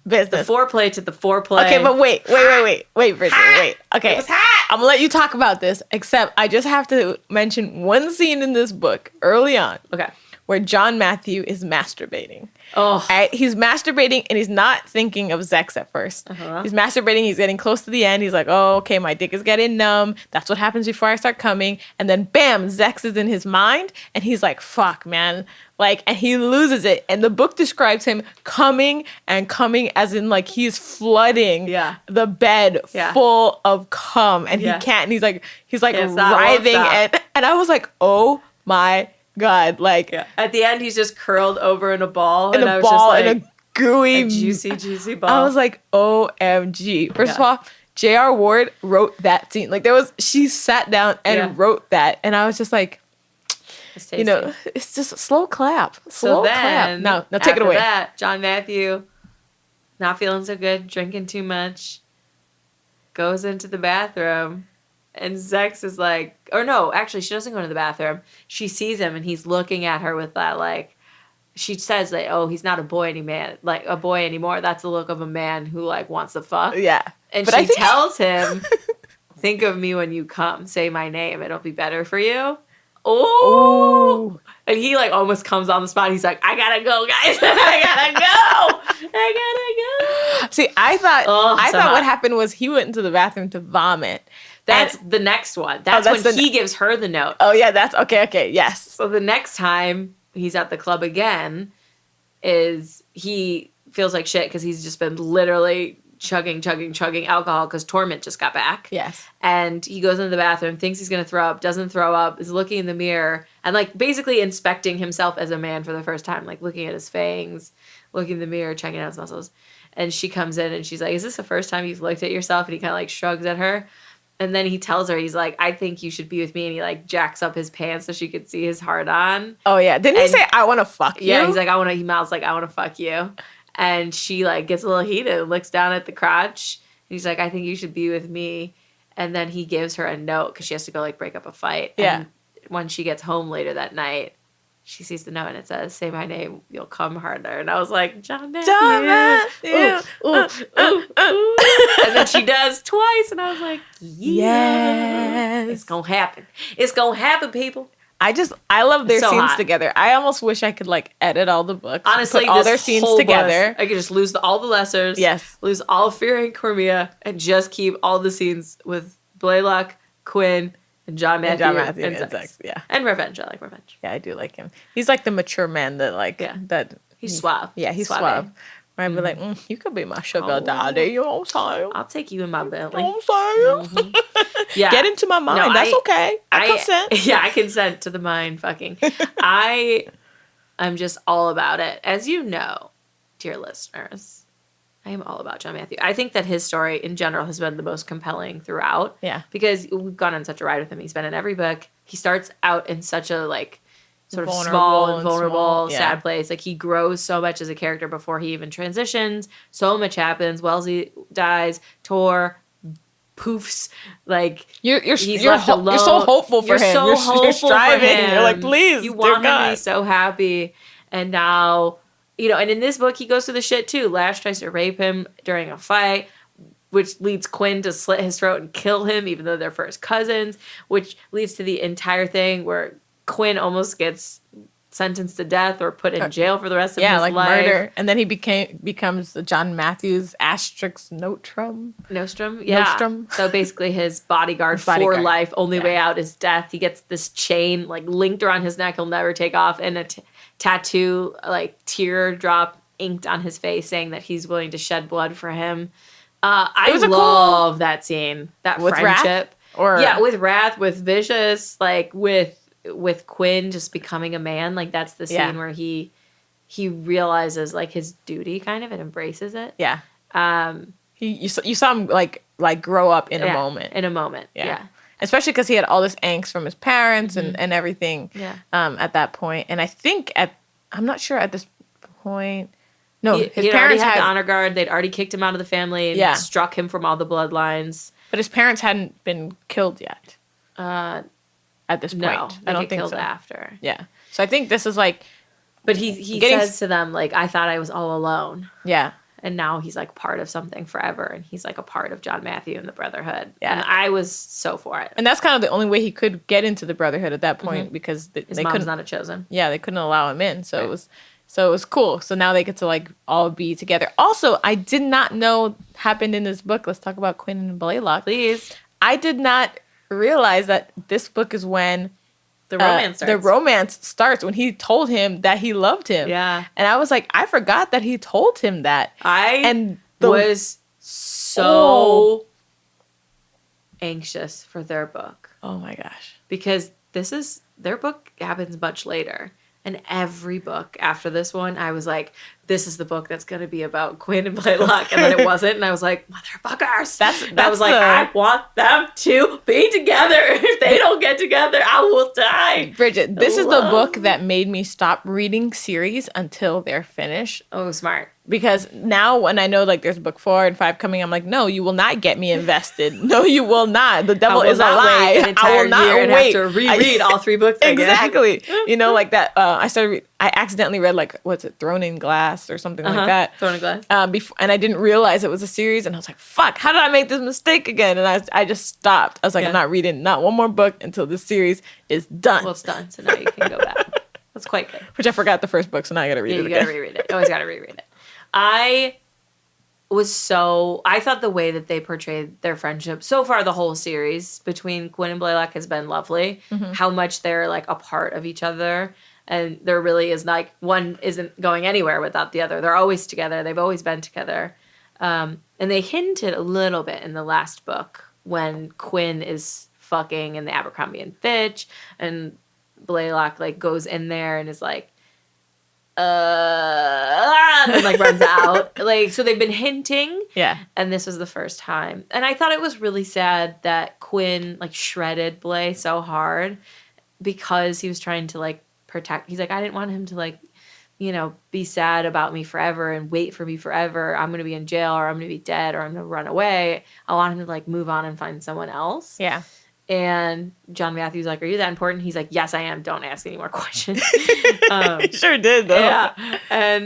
Business. The foreplay to the foreplay. Okay, but wait, Bridget, wait. Okay. It was hot. I'm going to let you talk about this, except I just have to mention one scene in this book early on. Okay. Where John Matthew is masturbating. Oh. He's masturbating and he's not thinking of Zex at first. He's masturbating. He's getting close to the end. He's like, oh, okay, my dick is getting numb. That's what happens before I start coming. And then bam, Zex is in his mind. And he's like, fuck, man. Like, and he loses it. And the book describes him coming as in like he's flooding the bed full of cum. And he can't. And he's like writhing. And I was like, oh my God, like at the end, he's just curled over in a ball, in a gooey, juicy ball. I was like, OMG! First of all, J.R. Ward wrote that scene. Like she sat down and wrote that, and I was just like, it's just a slow clap, clap. Now take it away. That John Matthew, not feeling so good, drinking too much, goes into the bathroom. And Zex is like, or no, actually, she doesn't go to the bathroom. She sees him, and he's looking at her with that, like, she says that, oh, he's not a boy anymore. That's the look of a man who, like, wants to fuck. Yeah. And she tells him, think of me when you come. Say my name. It'll be better for you. Oh. And he, like, almost comes on the spot. He's like, I gotta go, guys. I gotta go. See, I thought what happened was he went into the bathroom to vomit. That's the next one. That's when he gives her the note. Oh, yeah, that's okay, yes. So the next time he's at the club again is he feels like shit because he's just been literally chugging alcohol because Torment just got back. Yes. And he goes into the bathroom, thinks he's going to throw up, doesn't throw up, is looking in the mirror and, like, basically inspecting himself as a man for the first time, like, looking at his fangs, looking in the mirror, checking out his muscles. And she comes in and she's like, is this the first time you've looked at yourself? And he kind of, like, shrugs at her. And then he tells her, he's like, I think you should be with me. And he, like, jacks up his pants so she could see his heart on. Oh, yeah. Didn't he say, I want to fuck you? Yeah, he's like, he mouths like, I want to fuck you. And she, like, gets a little heated and looks down at the crotch. And he's like, I think you should be with me. And then he gives her a note because she has to go, like, break up a fight. Yeah. And when she gets home later that night, she sees the note and it says, say my name, you'll come harder. And I was like, John Matthew. Ooh. And then she does twice. And I was like, yes. It's going to happen. It's going to happen, people. I love their scenes together. I almost wish I could, like, edit all the books. Honestly, put all their scenes together. I could just lose all the lessers. Yes. Lose all of Phury and Cormia and just keep all the scenes with Blaylock, Quinn, and John Matthew and Zex. Yeah. And Revenge. I like Revenge. Yeah, I do like him. He's like the mature man that, like, that He's suave. Yeah, he's Suave. suave. Where I'd be like, you could be my sugar daddy. You know what I'm saying? I'll take you in my belly. You know what I'm saying? Yeah. Get into my mind. No, That's okay. I consent. Yeah, I consent to the mind fucking. I'm just all about it. As you know, dear listeners, I am all about John Matthew. I think that his story in general has been the most compelling throughout. Yeah. Because we've gone on such a ride with him. He's been in every book. He starts out in such a like sort of small and vulnerable, sad place. Like he grows so much as a character before he even transitions. So much happens. Wellesley dies. Tor poofs. Like he's left alone. You're so hopeful for him. You're striving. For him. You're like, please, you want him God. to be so happy. And now, and in this book, he goes through the shit too. Lash tries to rape him during a fight, which leads Quinn to slit his throat and kill him, even though they're first cousins, which leads to the entire thing where Quinn almost gets sentenced to death or put in jail for the rest of his life. Murder. And then he becomes John Matthews Nostrum. Yeah. Nostrum. So basically his bodyguard for life. Only way out is death. He gets this chain like linked around his neck he'll never take off, and a tattoo, like teardrop inked on his face saying that he's willing to shed blood for him. I love that scene. That with friendship. Wrath? With Wrath, with Vicious, like with Quinn just becoming a man. Like that's the scene where he realizes like his duty kind of and embraces it. Yeah. You saw him like grow up in a moment. In a moment. Yeah. Especially because he had all this angst from his parents and everything. Yeah. At that point, and I think I'm not sure at this point. No, his he parents had the honor guard. They'd already kicked him out of the family and struck him from all the bloodlines. But his parents hadn't been killed yet. At this point, no, I don't think killed so. After. Yeah. So I think this is like. But he says to them like, "I thought I was all alone." Yeah. And now he's like part of something forever, and he's like a part of John Matthew and the Brotherhood. Yeah. And I was so for it. And that's kind of the only way he could get into the Brotherhood at that point because his mom's not a chosen. Yeah, they couldn't allow him in, so it was cool. So now they get to like all be together. Also, I did not know happened in this book. Let's talk about Quinn and Blaylock. Please. I did not realize that this book is when the romance starts. The romance starts when he told him that he loved him. Yeah. And I was like, I forgot that he told him that. I was so anxious for their book. Oh my gosh. Because their book happens much later. And every book after this one, I was like, this is the book that's going to be about Quinn and Blaylock. And then it wasn't. And I was like, motherfuckers. I was like, I want them to be together. If they don't get together, I will die. Bridget, this is the book that made me stop reading series until they're finished. Oh, smart. Because now when I know like there's book 4 and 5 coming, I'm like, no, you will not get me invested. No, you will not. The devil is a lie. I will not wait. Have to reread all 3 books again. Exactly. Like that. I accidentally read like, what's it, Throne in Glass or something like that. Throne in Glass. And I didn't realize it was a series, and I was like, fuck, how did I make this mistake again? And I just stopped. I was like, I'm not reading not one more book until this series is done. Well, it's done, so now you can go back. That's quite good. Which I forgot the first book, so now I gotta read it again. You gotta reread it. You always gotta reread it. I thought the way that they portrayed their friendship so far, the whole series between Quinn and Blaylock has been lovely. Mm-hmm. How much they're like a part of each other, and there really is like one isn't going anywhere without the other. They're always together. They've always been together. And they hinted a little bit in the last book when Quinn is fucking in the Abercrombie and Fitch, and Blaylock like goes in there and is like, and like runs out. Like, so they've been hinting. Yeah. And this was the first time. And I thought it was really sad that Quinn like shredded Blay so hard because he was trying to like protect. He's like, I didn't want him to like, be sad about me forever and wait for me forever. I'm going to be in jail or I'm going to be dead or I'm going to run away. I want him to like move on and find someone else. Yeah. And John Matthews like, are you that important? He's like, yes, I am. Don't ask any more questions. He sure did, though. Yeah.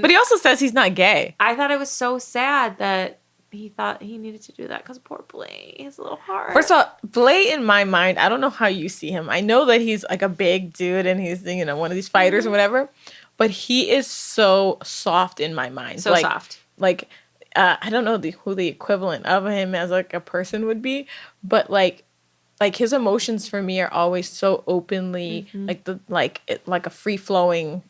But he also says he's not gay. I thought it was so sad that he thought he needed to do that because poor Blay. His little heart. First of all, Blay, in my mind, I don't know how you see him. I know that he's like a big dude and he's, one of these fighters or whatever. But he is so soft in my mind. So soft. Like, I don't know who the equivalent of him as like a person would be. But like, like his emotions for me are always so openly like a free flowing,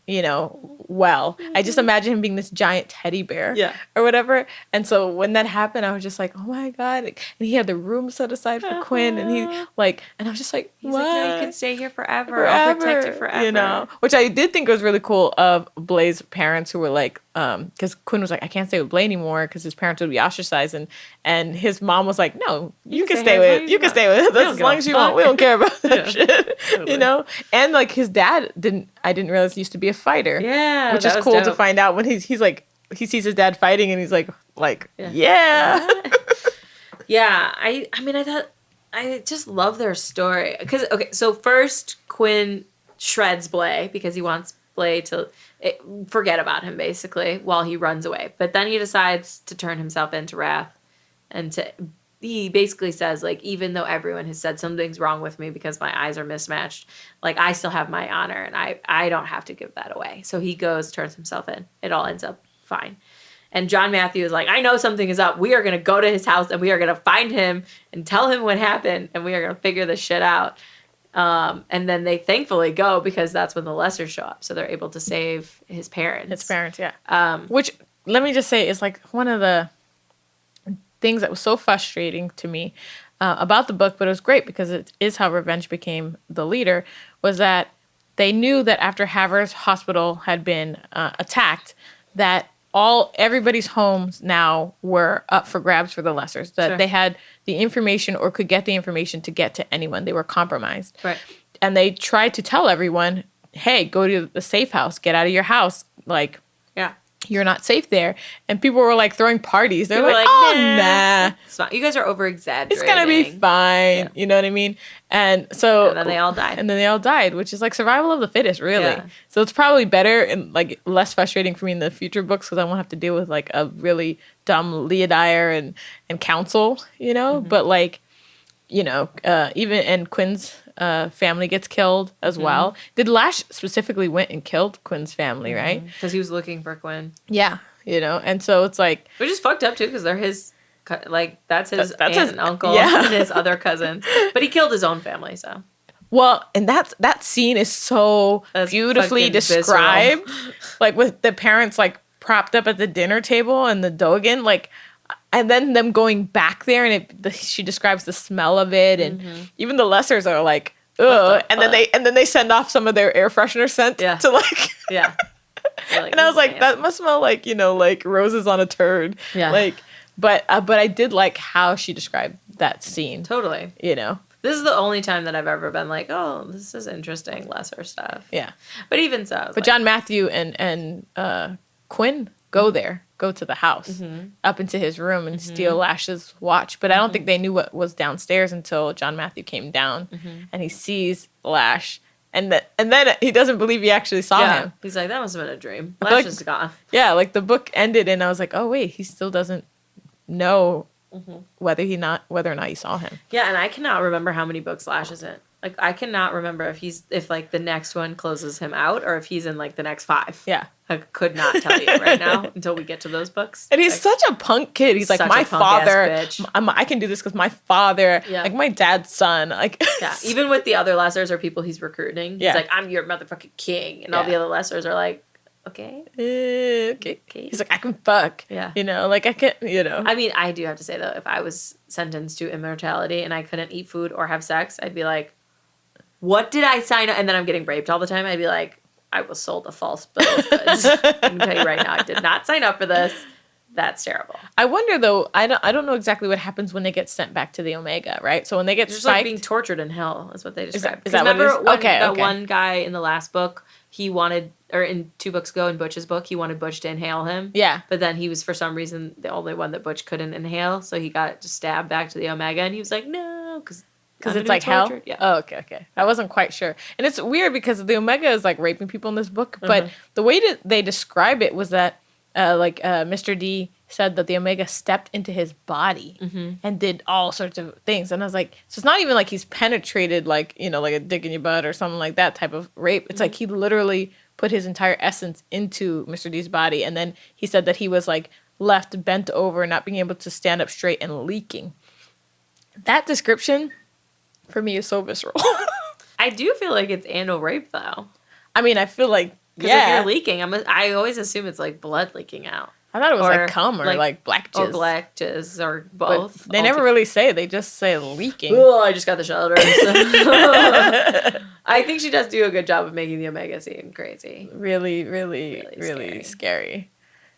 well. I just imagine him being this giant teddy bear or whatever. And so when that happened, I was just like, oh my God. And he had the room set aside for Quinn, and and I was just like, He's what? like, no, you can stay here forever. I'll protect you forever. Which I did think was really cool of Blaze's parents, who were like, because Quinn was like, I can't stay with Blaze anymore because his parents would be ostracized, and his mom was like, no, you can stay with us as long as you want. We don't care about that shit, totally. And like his dad I didn't realize he used to be a fighter. Yeah, which is cool to find out when he's like, he sees his dad fighting and he's like, yeah. I mean, I just love their story because so first Quinn shreds Blay because he wants Blay to forget about him basically while he runs away, but then he decides to turn himself into Wrath, and he basically says, like, even though everyone has said something's wrong with me because my eyes are mismatched, like, I still have my honor, and I don't have to give that away. So he goes, turns himself in. It all ends up fine. And John Matthew is like, I know something is up. We are going to go to his house, and we are going to find him and tell him what happened, and we are going to figure this shit out. And then they thankfully go because that's when the Lessers show up. So they're able to save his parents. Yeah. Which, let me just say, is like one of the things that was so frustrating to me about the book, but it was great because it is how Revenge became the leader, was that they knew that after Haver's hospital had been attacked, that everybody's homes now were up for grabs for the Lessers, that they had the information or could get the information to get to anyone. They were compromised. Right. And they tried to tell everyone, hey, go to the safe house, get out of your house. Like, you're not safe there. And people were like throwing parties. They're like, oh, nah. It's fine. You guys are over exaggerating. It's going to be fine. Yeah. You know what I mean? And then they all died. Which is like survival of the fittest, really. Yeah. So it's probably better and like less frustrating for me in the future books because I won't have to deal with like a really dumb Leodire and council, Mm-hmm. But like, even and Quinn's family gets killed as well. Did Lash specifically went and killed Quinn's family, right? Because he was looking for Quinn. Yeah, and so it's like, which is fucked up too because they're his, like that's his aunt and uncle and his other cousins. But he killed his own family, so. Well, and that scene is so beautifully described, like with the parents like propped up at the dinner table and the Dogan, like. And then them going back there, and she describes the smell of it, and even the Lessers are like, ugh. And then they send off some of their air freshener scent to like, Like, and I was like, that must smell like like roses on a turd. Yeah. Like, but I did like how she described that scene. Totally. This is the only time that I've ever been like, oh, this is interesting, Lesser stuff. Yeah. But even so. But like, John Matthew and Quinn go to the house, up into his room and steal Lash's watch. But I don't think they knew what was downstairs until John Matthew came down and he sees Lash. And then he doesn't believe he actually saw him. He's like, that must have been a dream. Lash is gone. Yeah, like the book ended and I was like, oh wait, he still doesn't know whether or not he saw him. Yeah, and I cannot remember how many books Lash is in. Like, I cannot remember if like the next one closes him out or if he's in like the next 5. Yeah. I could not tell you right now until we get to those books. And he's such a punk kid. He's like, my father, I can do this because my father, like my dad's son. Like, even with the other Lessers or people he's recruiting, he's like, I'm your motherfucking king. And all the other Lessers are like, okay. Okay. He's like, I can fuck. Yeah. Like I can't, I mean, I do have to say though, if I was sentenced to immortality and I couldn't eat food or have sex, I'd be like, what did I sign up? And then I'm getting raped all the time. I'd be like, I was sold a false bill of goods. I can tell you right now, I did not sign up for this. That's terrible. I wonder though. I don't know exactly what happens when they get sent back to the Omega, right? So when they get just like being tortured in hell is what they describe. Is that what it is? Remember that one guy in the last book, he wanted, or in 2 books ago in Butch's book, he wanted Butch to inhale him. Yeah. But then he was for some reason the only one that Butch couldn't inhale, so he got just stabbed back to the Omega, and he was like, no, because it's like hell? Yeah. Oh, okay. I wasn't quite sure. And it's weird because the Omega is like raping people in this book, but the way that they describe it was that Mr. D said that the Omega stepped into his body and did all sorts of things. And I was like, so it's not even like he's penetrated like, like a dick in your butt or something like that type of rape. It's like he literally put his entire essence into Mr. D's body. And then he said that he was like left bent over, not being able to stand up straight and leaking. That description for me is so visceral. I do feel like it's anal rape, though. I mean, I feel like, Because if you're leaking, I always assume it's like blood leaking out. I thought it was like cum or like black jizz. Or black jizz or both. But they never really say. They just say leaking. Oh, I just got the shoulders. I think she does do a good job of making the Omega seem crazy. Really scary.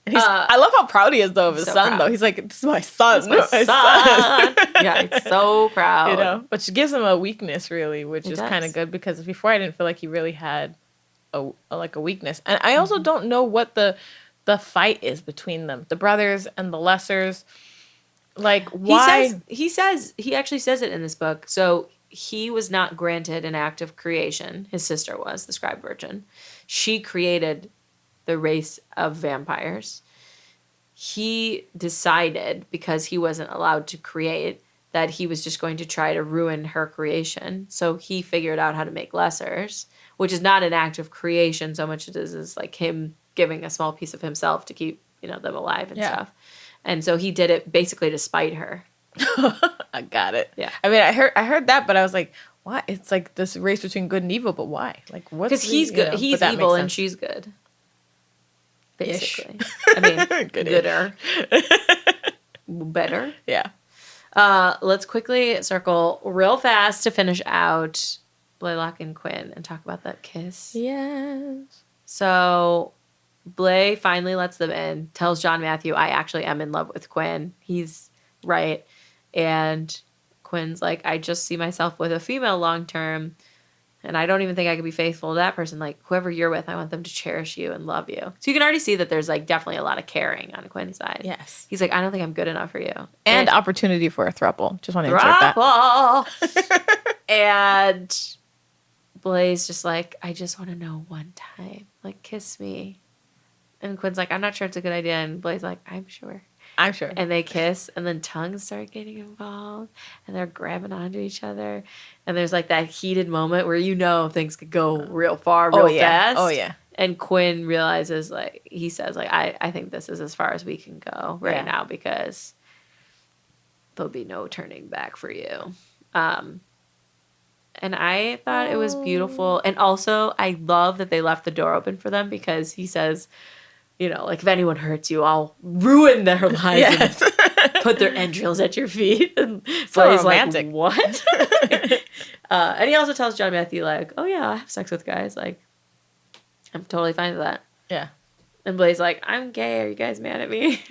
And I love how proud he is, though, of his son, proud. though. He's like, this is my son. My son. Yeah, he's so proud. You know? But she gives him a weakness, really, which is kind of good, because before I didn't feel like he really had a weakness. And I also don't know what the fight is between them, the brothers and the lessers. Like, why? He actually says it in this book. So he was not granted an act of creation. His sister was, the scribe virgin. She created the race of vampires. He decided, because he wasn't allowed to create, that he was just going to try to ruin her creation. So he figured out how to make lessers, which is not an act of creation so much as it is like him giving a small piece of himself to keep, them alive and stuff. And so he did it basically to spite her. I got it. Yeah. I mean, I heard that, but I was like, what? It's like this race between good and evil, but why? Like, what's because he's good. He's evil and she's good. Basically. I mean, gooder. Better. Yeah. Let's quickly circle real fast to finish out Blaylock and Quinn and talk about that kiss. Yes. So Blay finally lets them in, tells John Matthew, I actually am in love with Quinn. He's right. And Quinn's like, I just see myself with a female long term, and I don't even think I could be faithful to that person. Like, whoever you're with, I want them to cherish you and love you. So you can already see that there's like definitely a lot of caring on Quinn's side. Yes. He's like, I don't think I'm good enough for you. And opportunity for a throuple. Just want to insert that. And Blay's just like, I just want to know one time. Like, kiss me. And Quinn's like, I'm not sure it's a good idea. And Blay's like, I'm sure. I'm sure. And they kiss, and then tongues start getting involved, and they're grabbing onto each other. And there's like that heated moment where things could go real far, real fast. Oh, yeah. And Quinn realizes, like, he says, like, I think this is as far as we can go right now, because there'll be no turning back for you. And I thought it was beautiful. And also, I love that they left the door open for them, because he says, like, if anyone hurts you, I'll ruin their lives. Yes. And put their entrails at your feet. And so he's romantic. Like, what? And he also tells John Matthew, like, oh, yeah, I have sex with guys. Like, I'm totally fine with that. Yeah. And Blay's like, I'm gay. Are you guys mad at me?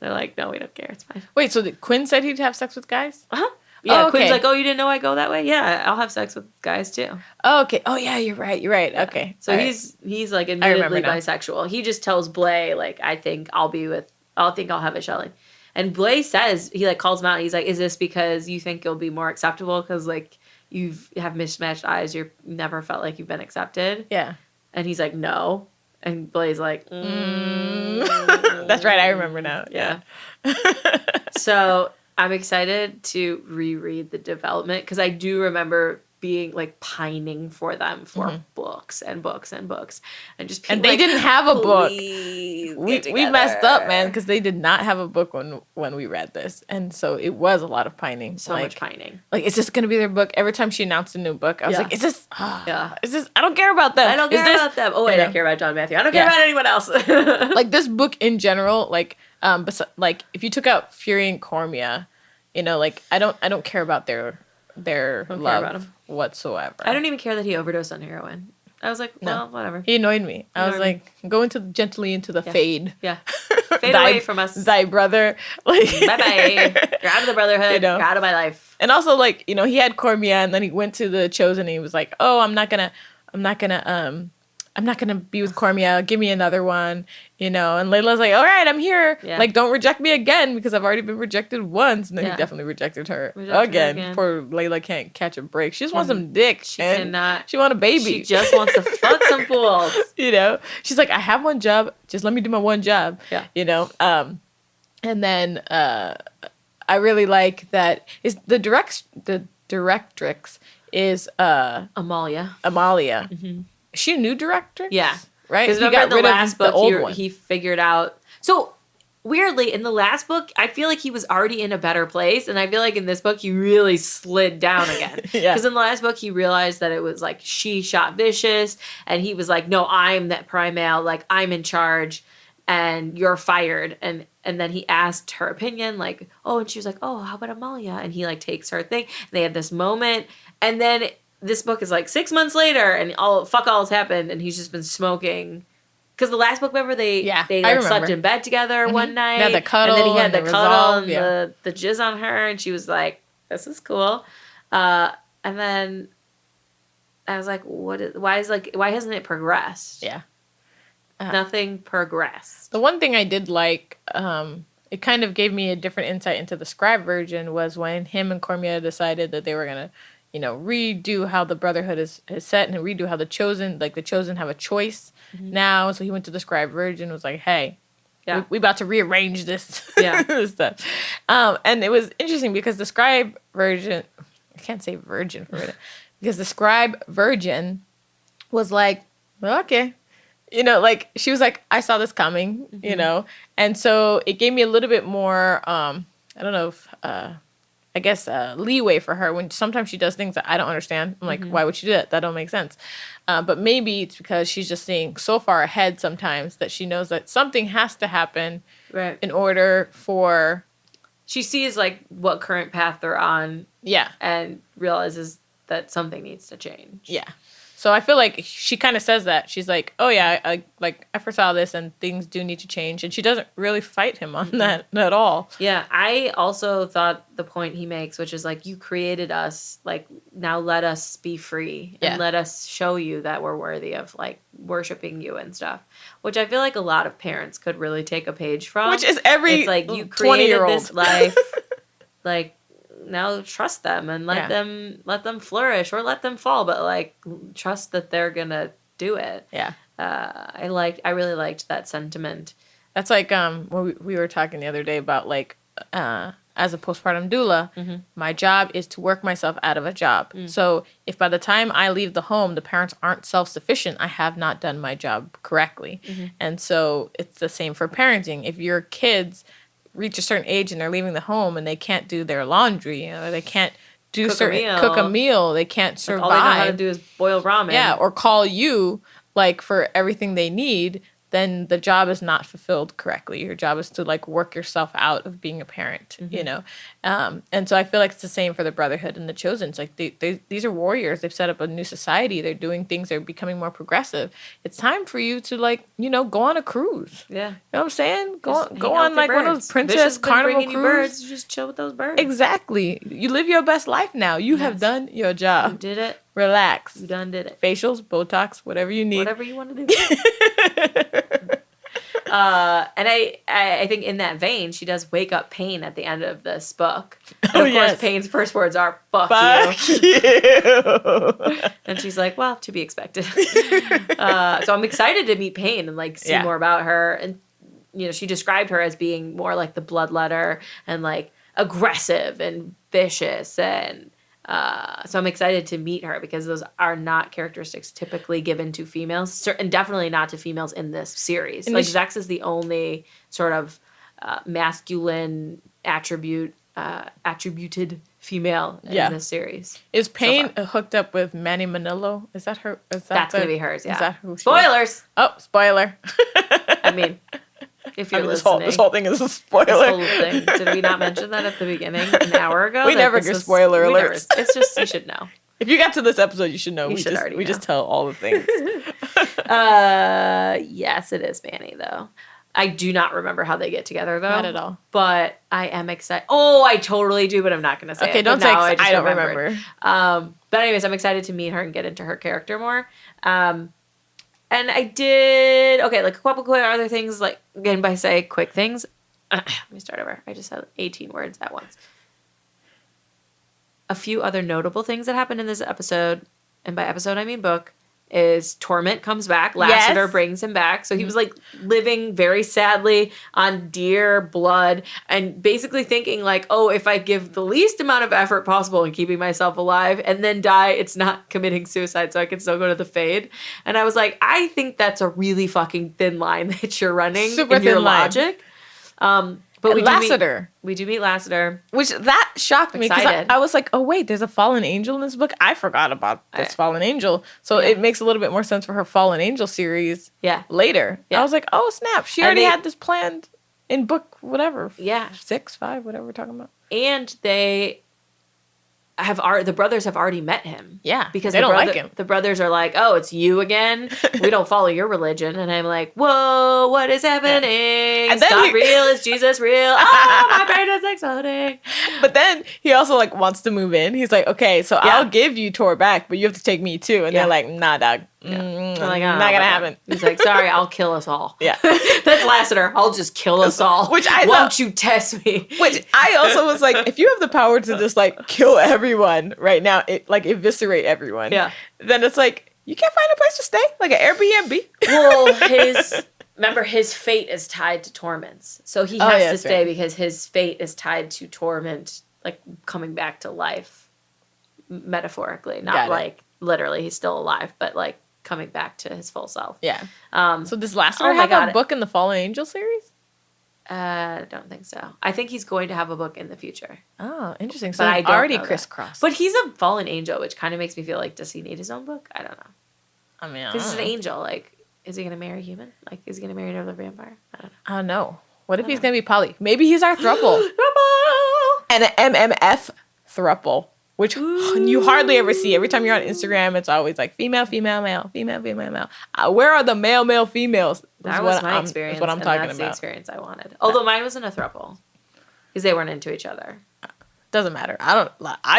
They're like, no, we don't care. It's fine. Wait, so Quinn said he'd have sex with guys? Uh-huh. Yeah, okay. Quinn's like, oh, you didn't know I go that way? Yeah, I'll have sex with guys, too. Oh, okay. Oh, yeah, you're right. Yeah. Okay. So he's like, admittedly bisexual. He just tells Blay, like, I think I'll have a Shelley. And Blay says, he, like, calls him out. He's like, is this because you think you'll be more acceptable? Because, like, you have mismatched eyes. You've never felt like you've been accepted. Yeah. And he's like, no. And Blay's like, That's right. I remember now. Yeah. So I'm excited to reread the development, because I do remember being like pining for them for books and books and books, and just being, and they didn't have a book. We messed up, man, because they did not have a book when we read this, and so it was a lot of pining. So much pining. Like, is this going to be their book? Every time she announced a new book, I was like, is this? Yeah. Is this? I don't care about them. I don't care about them. Oh, wait, I care about John Matthew. I don't care about anyone else. Like, this book in general, like, like if you took out Phury and Cormia, like, I don't care about their love whatsoever. I don't even care that he overdosed on heroin. I was like, well, whatever. He annoyed me. I was like, go gently into the fade. Yeah. Fade away from us. Thy brother. Like, bye-bye. You're out of the Brotherhood. You're out of my life. And also, like, he had Cormia, and then he went to the Chosen, and he was like, oh, I'm not gonna be with Cormia. Give me another one, And Layla's like, all right, I'm here. Yeah. Like, don't reject me again, because I've already been rejected once. And then he definitely rejected her again. Poor Layla can't catch a break. She just wants some dick. She cannot. She wants a baby. She just wants to fuck some fools. She's like, I have one job. Just let me do my one job. Yeah. And then I really like that is the directrix is Amalia. Mm-hmm. She a new directrix? Yeah. Right? Because remember in the last book, he figured out... So, weirdly, in the last book, I feel like he was already in a better place. And I feel like in this book, he really slid down again. Yeah. Because in the last book, he realized that it was like she shot Vicious. And he was like, no, I'm that primal. Like, I'm in charge. And you're fired. And then he asked her opinion. Like, oh, and she was like, oh, how about Amalia? And he like takes her thing. And they had this moment. And then this book is like 6 months later. And all has happened. And he's just been smoking. Because the last book, remember, they like slept in bed together one night. They had the cuddle. And then he had the cuddle resolve, and the jizz on her. And she was like, this is cool. And then I was like, why hasn't it progressed? Yeah. Nothing progressed. The one thing I did like, it kind of gave me a different insight into the scribe version, was when him and Cormia decided that they were going to, redo how the Brotherhood is set and redo how the Chosen have a choice now. So he went to the scribe version and was like, hey, we about to rearrange this, this stuff. And it was interesting because the scribe version, I can't say virgin for a minute, because the scribe virgin was like, well, okay. She was like, I saw this coming, and so it gave me a little bit more, I don't know if, leeway for her when sometimes she does things that I don't understand. I'm like, why would she do that? That don't make sense. But maybe it's because she's just seeing so far ahead sometimes that she knows that something has to happen in order for... She sees, like, what current path they're on. Yeah. And realizes that something needs to change. Yeah. So I feel like she kind of says that. She's like, oh, yeah, I foresaw this and things do need to change. And she doesn't really fight him on that at all. Yeah, I also thought the point he makes, which is like, you created us, like, now let us be free. And let us show you that we're worthy of, like, worshiping you and stuff. Which I feel like a lot of parents could really take a page from. Which is every 20-year-old. It's like, you created this life, like... Now trust them and let them flourish or let them fall, but like trust that they're gonna do it. Yeah. I really liked that sentiment. That's like when we were talking the other day about like as a postpartum doula, my job is to work myself out of a job. So if by the time I leave the home the parents aren't self-sufficient, I have not done my job correctly. And so it's the same for parenting. If your kids reach a certain age and they're leaving the home and they can't do their laundry, they can't cook a meal, they can't survive. Like all they know how to do is boil ramen. Yeah, or call you like for everything they need, then the job is not fulfilled correctly. Your job is to like work yourself out of being a parent, and so I feel like it's the same for the Brotherhood and the Chosen. It's like these are warriors. They've set up a new society. They're doing things. They're becoming more progressive. It's time for you to like, go on a cruise. Yeah. You know what I'm saying? Go on like one of those princess carnival cruises. Just chill with those birds. Exactly. You live your best life now. You have done your job. You did it. Relax. You done did it. Facials, Botox, whatever you need. Whatever you want to do. And I think in that vein, she does wake up Pain at the end of this book. And of course, Pain's first words are, fuck you. And she's like, well, to be expected. So I'm excited to meet Pain and like see more about her. And, she described her as being more like the bloodletter and like aggressive and vicious and... so I'm excited to meet her because those are not characteristics typically given to females, and definitely not to females in this series. And like Zex is the only sort of masculine attributed female in this series. Is Pain hooked up with Manny Manillo? Is that her? That's gonna be hers. Yeah. Is that who? Spoilers. Oh, spoiler. I mean. If you're listening. This whole thing is a spoiler. This whole thing. Did we not mention that at the beginning, an hour ago? We never give spoiler alerts. It's just, you should know. If you got to this episode, you should know. We just tell all the things. Yes, it is Manny, though. I do not remember how they get together, though. Not at all. But I am excited. Oh, I totally do, but I'm not going to say it. Okay, don't say it. I don't remember. But anyways, I'm excited to meet her and get into her character more. And I did, like a couple quick other things, like, again, by say quick things. Let me start over. I just said 18 words at once. A few other notable things that happened in this episode, and by episode I mean book, is Torment comes back. Lassiter brings him back. So he was like living very sadly on deer blood and basically thinking like, oh, if I give the least amount of effort possible in keeping myself alive and then die, it's not committing suicide, so I can still go to the Fade. And I was like, I think that's a really fucking thin line that you're running in your logic. But we Lassiter. do meet Lassiter. Which that shocked me because Excited. I was like, oh wait, there's a fallen angel in this book. I forgot about this fallen angel. So it makes a little bit more sense for her fallen angel series later. Yeah. I was like, oh snap. She already had this planned in book whatever. Yeah. 6, 5, whatever we're talking about. And the brothers have already met him. Yeah. Because they don't like him. The brothers are like, oh, it's you again? We don't follow your religion. And I'm like, whoa, what is happening? And God real? Is Jesus real? Oh, my brain is exploding. But then he also like wants to move in. He's like, okay, so I'll give you Tor back, but you have to take me too. And they're like, nah, dog. Like, not gonna happen. He's like, sorry, I'll kill us all. Yeah. That's Lassiter. I'll just kill us all. Won't you test me? Which I also was like, if you have the power to just like kill everyone right now, like eviscerate everyone. Yeah. Then it's like, you can't find a place to stay? Like an Airbnb? Well, remember, his fate is tied to Torment's. So he has to stay because his fate is tied to Torment, like coming back to life, metaphorically, not like literally. He's still alive, but like coming back to his full self. Yeah. So does Lassiter have a book in the Fallen Angel series? I don't think so. I think he's going to have a book in the future. Oh, interesting. So I already crisscrossed. But he's a fallen angel, which kind of makes me feel like, does he need his own book? I don't know. I mean, this is an angel. Like, is he going to marry a human? Like, is he going to marry another vampire? I don't know. I don't know. What if he's going to be poly? Maybe he's our throuple. And an MMF throuple, which you hardly ever see. Every time you're on Instagram, it's always like female, female, male, female, female, male. Where are the male, male, females? That was my experience. That's what I'm talking that's about. The experience I wanted. Although mine wasn't a throuple, because they weren't into each other. Doesn't matter. I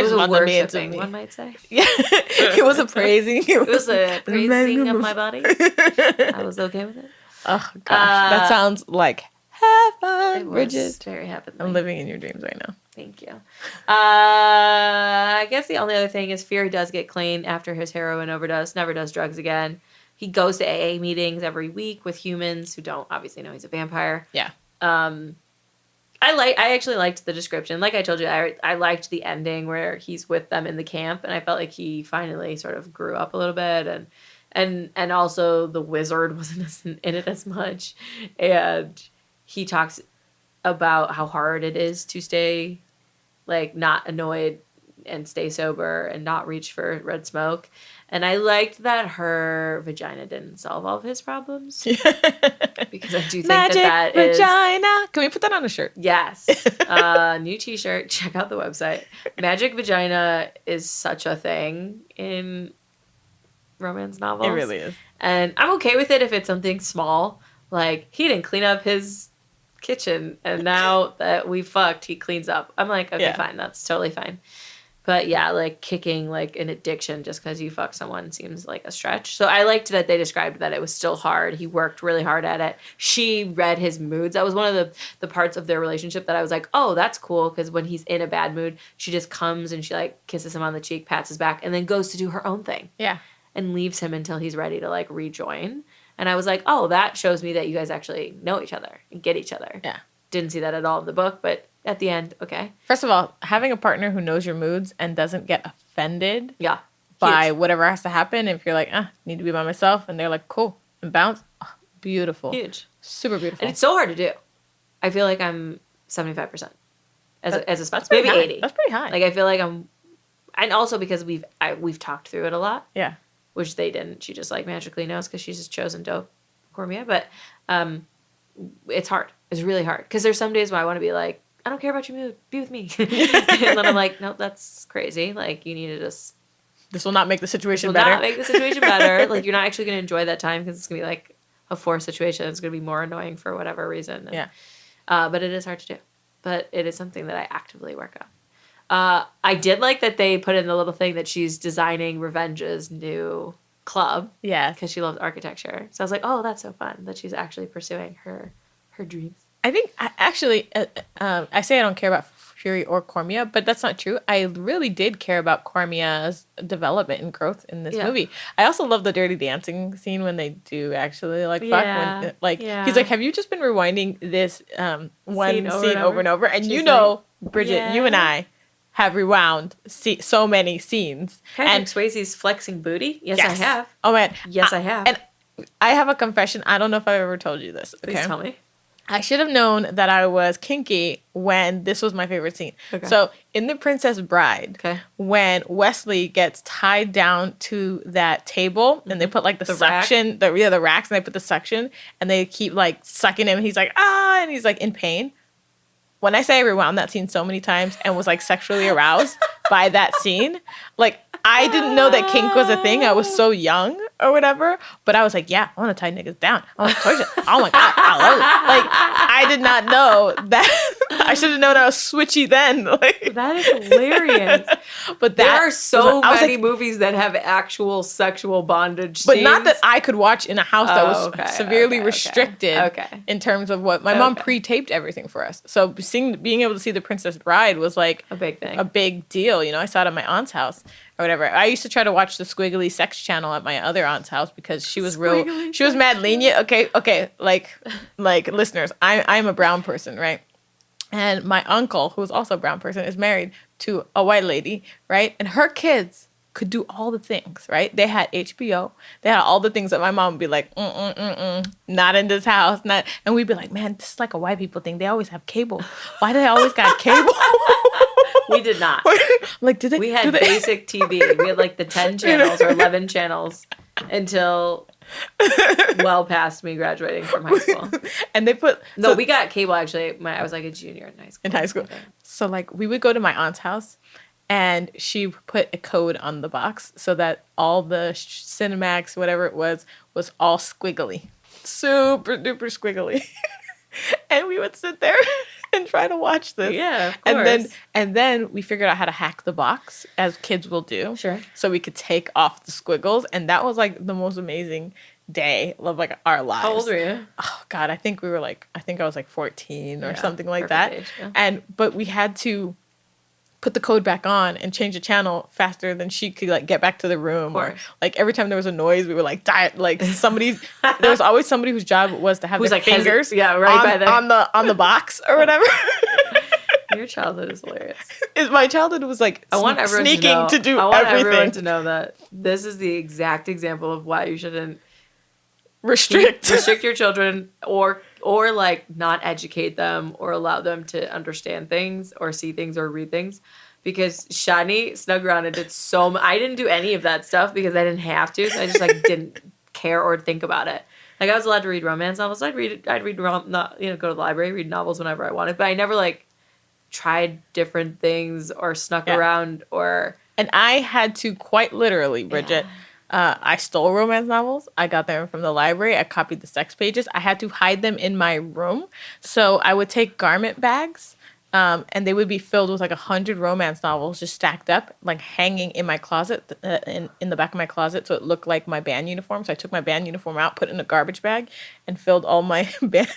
just want them to be into me. One might say. Yeah, it was a praising. It was a praising of my body. I was okay with it. Oh gosh, that sounds like heaven, Bridget. Very heavenly. I'm living in your dreams right now. Thank you. I guess the only other thing is Phury does get clean after his heroin overdose. Never does drugs again. He goes to AA meetings every week with humans who don't obviously know he's a vampire. Yeah. I actually liked the description. Like I told you, I liked the ending where he's with them in the camp, and I felt like he finally sort of grew up a little bit, and also the wizard wasn't in it as much, and he talks about how hard it is to stay like not annoyed and stay sober and not reach for red smoke. And I liked that her vagina didn't solve all of his problems. Because I do think that vagina. Can we put that on a shirt? Yes. New t-shirt. Check out the website. Magic vagina is such a thing in romance novels. It really is. And I'm okay with it if it's something small. Like, he didn't clean up his kitchen, and now that we fucked, he cleans up. I'm like, okay, fine. That's totally fine. But yeah, like kicking like an addiction just because you fuck someone seems like a stretch. So I liked that they described that it was still hard. He worked really hard at it. She read his moods. That was one of the parts of their relationship that I was like, oh, that's cool. Because when he's in a bad mood, she just comes and she like kisses him on the cheek, pats his back, and then goes to do her own thing. Yeah. And leaves him until he's ready to like rejoin. And I was like, oh, that shows me that you guys actually know each other and get each other. Yeah. Didn't see that at all in the book, but at the end, okay. First of all, having a partner who knows your moods and doesn't get offended by Huge. Whatever has to happen. If you're like, need to be by myself, and they're like, cool, and bounce. Oh, beautiful. Huge. Super beautiful. And it's so hard to do. I feel like I'm 75% as a spouse. Maybe Maybe 80. That's pretty high. Like, I feel like I'm, and also because we've talked through it a lot. Yeah. Which they didn't. She just like magically knows because she's just chosen dope Cormia. But it's hard. It's really hard. Because there's some days where I want to be like, I don't care about your mood. Be with me. And then I'm like, nope, that's crazy. Like, you need to just... This will not make the situation better. Not make the situation better. Like, you're not actually going to enjoy that time because it's going to be like a forced situation. It's going to be more annoying for whatever reason. And, but it is hard to do. But it is something that I actively work on. I did like that they put in the little thing that she's designing Revenge's new club. Yeah. Because she loves architecture. So I was like, oh, that's so fun that she's actually pursuing her dreams. I think, I say I don't care about Phury or Cormia, but that's not true. I really did care about Cormia's development and growth in this movie. I also love the dirty dancing scene when they do actually like fuck. He's like, have you just been rewinding this one scene over and over? And she's you know, like, Bridget, you and I have rewound so many scenes. Patrick Swayze's flexing booty? Yes, I have. Oh, man. Yes, I have. And I have a confession. I don't know if I've ever told you this. Please tell me. I should have known that I was kinky when this was my favorite scene. Okay. So in The Princess Bride, Okay. when Wesley gets tied down to that table and they put like the suction, the racks, and they put the suction and they keep like sucking him and he's like, and he's like in pain. When I say I rewound that scene so many times and was like sexually aroused by that scene, like I didn't know that kink was a thing. I was so young or whatever, but I was like, yeah, I want to tie niggas down. I want to torture. Oh my God, I love it. Like I did not know that. I should have known I was switchy then. Like That is hilarious. but There that are so I was many like, movies that have actual sexual bondage but scenes. not that I could watch in a house that was okay, severely okay, restricted okay. in terms of what my mom pre-taped everything for us. So being able to see The Princess Bride was like A big thing. a big deal. You know, I saw it at my aunt's house or whatever. I used to try to watch the Squiggly Sex channel at my other aunt's house because she was she was mad lenient. Okay, like listeners, I'm a brown person, right? And my uncle, who is also a brown person, is married to a white lady, right? And her kids could do all the things, right? They had HBO. They had all the things that my mom would be like, not in this house. Not, and we'd be like, man, this is like a white people thing. They always have cable. Why do they always got cable? We did not. Like, did they? We had basic TV. We had like the 10 channels or 11 channels until well past me graduating from high school. And they put We got cable actually. I was like a junior in high school. in high school. So like we would go to my aunt's house and she put a code on the box so that all the Cinemax, whatever it was all squiggly. Super duper squiggly. And we would sit there and try to watch this. Yeah, of course. And then we figured out how to hack the box, as kids will do. Sure. So we could take off the squiggles, and that was like the most amazing day of like our lives. How old were you? Oh God, I think I was like 14 or something like perfect that. age, yeah. But we had to put the code back on and change the channel faster than she could like get back to the room, or like every time there was a noise we were like there was always somebody whose job was to have their like fingers by on the box or whatever. Your childhood is hilarious. My childhood was like I want everyone sneaking to do I want everything. everyone to know that this is the exact example of why you shouldn't restrict your children or like not educate them or allow them to understand things or see things or read things, because Shani snuck around and did I didn't do any of that stuff because I didn't have to, so I just like didn't care or think about it. Like I was allowed to read romance novels. I'd read go to the library, read novels whenever I wanted, but I never like tried different things or snuck around or. And I had to quite literally, Bridget. I stole romance novels. I got them from the library. I copied the sex pages. I had to hide them in my room. So I would take garment bags, and they would be filled with like 100 romance novels just stacked up, like hanging in my closet, in the back of my closet. So it looked like my band uniform. So I took my band uniform out, put it in a garbage bag, and filled all my band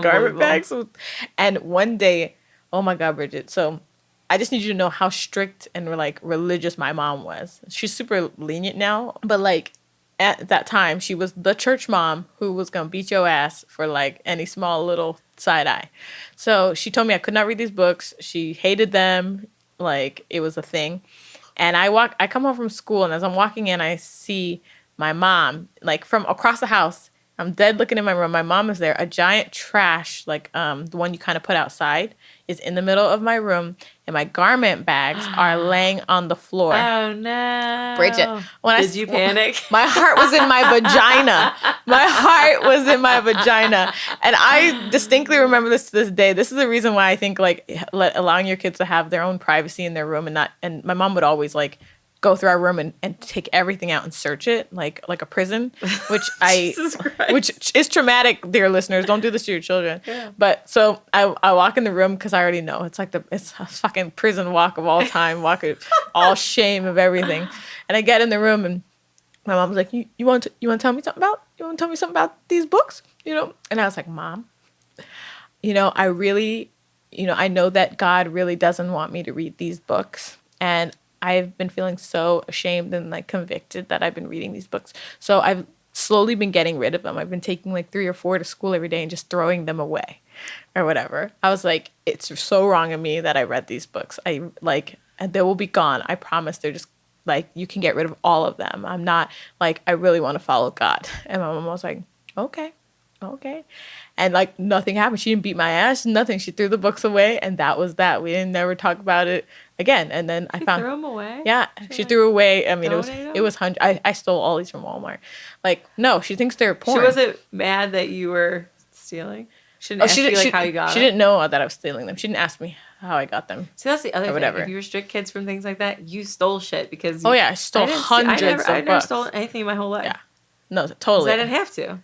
garment bags. And one day, oh my God, Bridget. So I just need you to know how strict and like religious my mom was. She's super lenient now, but like at that time she was the church mom who was gonna beat your ass for like any small little side eye. So she told me I could not read these books. She hated them, like it was a thing. And I come home from school, and as I'm walking in, I see my mom like from across the house. I'm dead looking in my room. My mom is there. A giant trash, like the one you kind of put outside, is in the middle of my room, and my garment bags are laying on the floor. Oh no, Bridget! Did you panic? My heart was in my vagina. My heart was in my vagina, and I distinctly remember this to this day. This is the reason why I think like allowing your kids to have their own privacy in their room and my mom would always like go through our room and take everything out and search it like a prison, which which is traumatic, dear listeners. Don't do this to your children. Yeah. But so I walk in the room because I already know it's a fucking prison walk of all time, all shame of everything. And I get in the room and my mom was like, you want to tell me something about these books? You know? And I was like, Mom, I really, I know that God really doesn't want me to read these books. And I've been feeling so ashamed and like convicted that I've been reading these books. So I've slowly been getting rid of them. I've been taking like 3 or 4 to school every day and just throwing them away or whatever. I was like, it's so wrong of me that I read these books. And they will be gone. I promise. They're just like, you can get rid of all of them. I'm not like, I really want to follow God. And my mom was like, okay. okay. And like nothing happened. She didn't beat my ass, nothing. She threw the books away, and that was that. We didn't never talk about it again. And then I found threw them away. Yeah, she threw away. I mean, it was hundred. I stole all these from Walmart. Like, no, she thinks they're porn. She wasn't mad that you were stealing. She didn't ask you like how you got She it. didn't know that I was stealing them. She didn't ask me how I got them. See, that's the other thing. Whatever. If you restrict kids from things like that, you stole shit because. I stole hundreds of books. I never stole anything in my whole life. Yeah, no, totally. I didn't have to.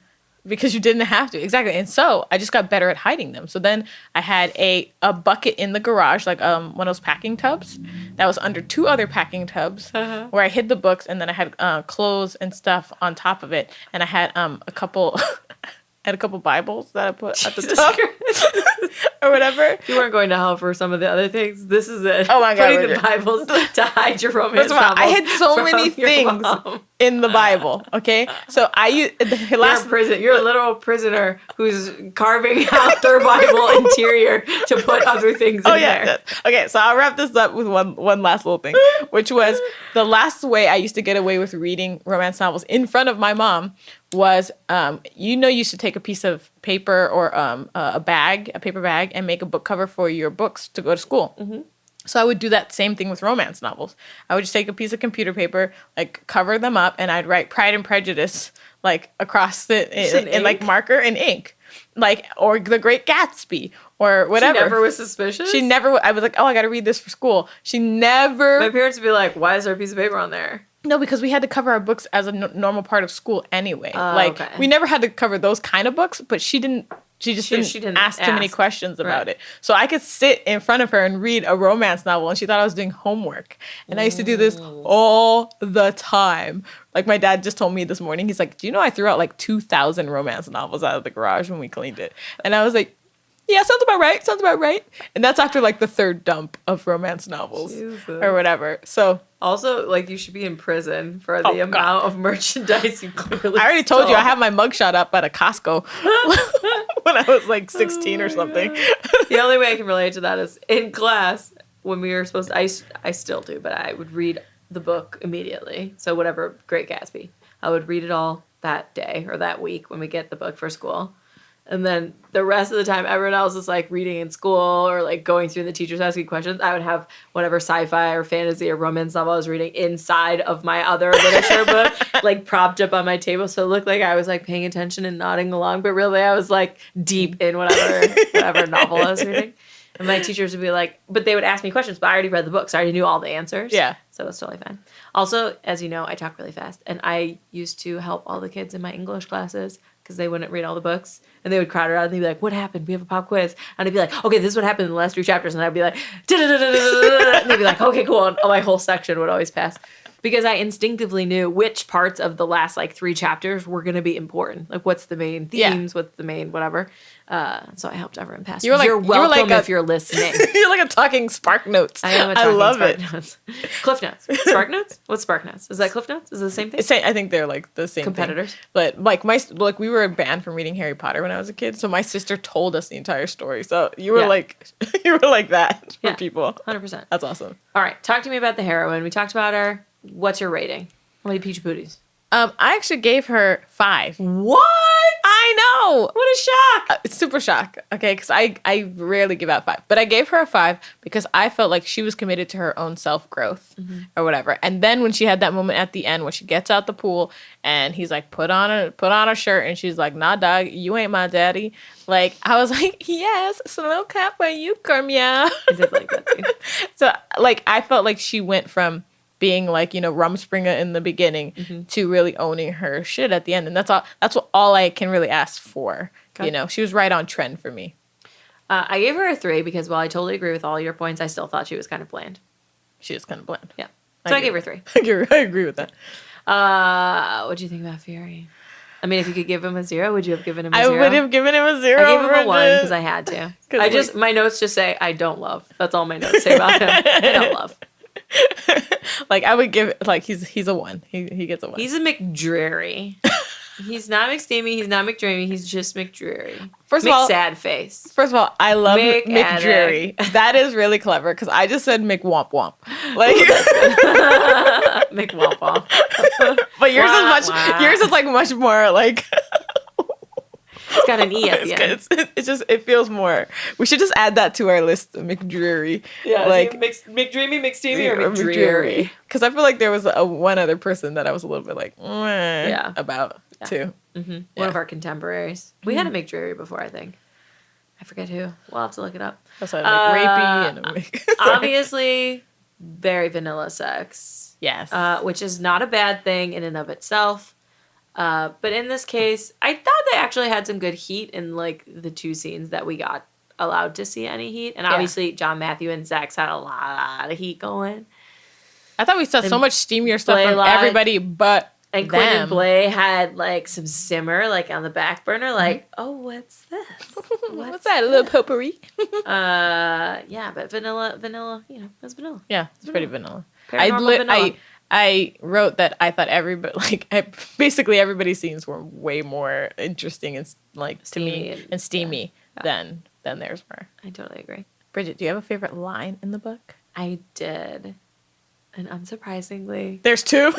Because you didn't have to. Exactly. And so I just got better at hiding them. So then I had a bucket in the garage, like one of those packing tubs that was under 2 other packing tubs where I hid the books, and then I had clothes and stuff on top of it. And I had a couple Bibles that I put at the top or whatever. If you weren't going to hell for some of the other things, this is it. Oh my God. Putting the Bibles to hide your romance novels. I hid so many things in the Bible, okay? So You're a literal prisoner who's carving out their Bible interior to put other things in there. Okay, so I'll wrap this up with one last little thing, which was the last way I used to get away with reading romance novels in front of my mom was, you used to take a piece of paper or a paper bag, and make a book cover for your books to go to school. Mm-hmm. So I would do that same thing with romance novels. I would just take a piece of computer paper, like cover them up, and I'd write Pride and Prejudice like across it in like marker and ink, like, or The Great Gatsby or whatever. She never was suspicious? She never. I was like, oh, I got to read this for school. She never. My parents would be like, why is there a piece of paper on there? No, because we had to cover our books as a normal part of school anyway. We never had to cover those kind of books, but she didn't. She didn't ask too many questions about it. So I could sit in front of her and read a romance novel, and she thought I was doing homework. And I used to do this all the time. Like, my dad just told me this morning, he's like, do you know I threw out like 2,000 romance novels out of the garage when we cleaned it? And I was like, yeah, sounds about right. And that's after like the 3rd dump of romance novels or whatever. So also, like, you should be in prison for the amount of merchandise you clearly I already told you I have my mugshot up at a Costco when I was like 16 or something. The only way I can relate to that is in class when we were supposed to, I still do, but I would read the book immediately. So whatever, Great Gatsby, I would read it all that day or that week when we get the book for school. And then the rest of the time, everyone else is like reading in school or like going through the teachers asking questions. I would have whatever sci-fi or fantasy or romance novel I was reading inside of my other literature book, like propped up on my table. So it looked like I was like paying attention and nodding along, but really I was like deep in whatever novel I was reading. And my teachers would be like, but they would ask me questions, but I already read the book, so I already knew all the answers. Yeah. So it was totally fine. Also, as you know, I talk really fast, and I used to help all the kids in my English classes because they wouldn't read all the books, and they would crowd around, and they'd be like, what happened? We have a pop quiz. And I'd be like, okay, this is what happened in the last 3 chapters. And I'd be like, da-da-da-da-da-da-da. And they'd be like, okay, cool. And my whole section would always pass. Because I instinctively knew which parts of the last, like, 3 chapters were going to be important. Like, what's the main themes, what's the main whatever. So I helped everyone pass. You're welcome if you're listening. You're like a talking Spark Notes. I am a talking Spark Notes. Cliff Notes. Spark Notes? What's Spark Notes? Is that Cliff Notes? Is it the same thing? I think they're like the same competitors. Thing. But like we were banned from reading Harry Potter when I was a kid, so my sister told us the entire story. So you were like that for people. 100%. That's awesome. All right, talk to me about the heroine. We talked about her. What's your rating? How many peach booties? I actually gave her 5. What? I know. What a shock. It's super shock. Okay, because I rarely give out 5. But I gave her a 5 because I felt like she was committed to her own self-growth or whatever. And then when she had that moment at the end where she gets out the pool and he's like, put on a shirt. And she's like, nah, dog, you ain't my daddy. Like, I was like, yes, slow clap for you, Cormia. I did like that too. So, like, I felt like she went from being like, Rumspringa in the beginning to really owning her shit at the end. And that's all I can really ask for. Okay. She was right on trend for me. I gave her a 3 because while I totally agree with all your points, I still thought she was kind of bland. She is kind of bland. Yeah. So I gave her 3. I agree with that. What do you think about Phury? I mean, if you could give him a 0, would you have given him a 0? I would have given him a 0. I gave him a 1 because I had to. My notes just say, I don't love. That's all my notes say about him. I don't love. Like, I would give it, like, he's a 1. He gets a 1. He's a McDreary. He's not McSteamy. He's not McDreamy. He's just McDreary. First of all, sad face. First of all, I love McDreary. That is really clever because I just said McWomp Womp. Like McWomp Womp. But yours is like much more like. It's got an E at the end. It's just, it feels more. We should just add that to our list, McDreary. Yeah, like McDreamy, McSteamy, or McDreary. Because I feel like there was one other person that I was a little bit like, about too. Mm-hmm. One of our contemporaries. We had a McDreary before, I think. I forget who. We'll have to look it up. That's like rapey and obviously, very vanilla sex. Yes. Which is not a bad thing in and of itself. But in this case, I thought they actually had some good heat in like the 2 scenes that we got allowed to see any heat. And obviously, John Matthew and Zach's had a lot of heat going. I thought we saw so much steamier stuff from everybody but and Quinn and Blay had like some simmer like on the back burner, like, oh, what's this? What's that? A little potpourri? Yeah, but vanilla, it's vanilla. Yeah, it's pretty vanilla. Vanilla. I wrote that I thought basically everybody's scenes were way more interesting and like steamy to me and steamy than theirs were. I totally agree. Bridget, do you have a favorite line in the book? I did. And unsurprisingly, there's 2.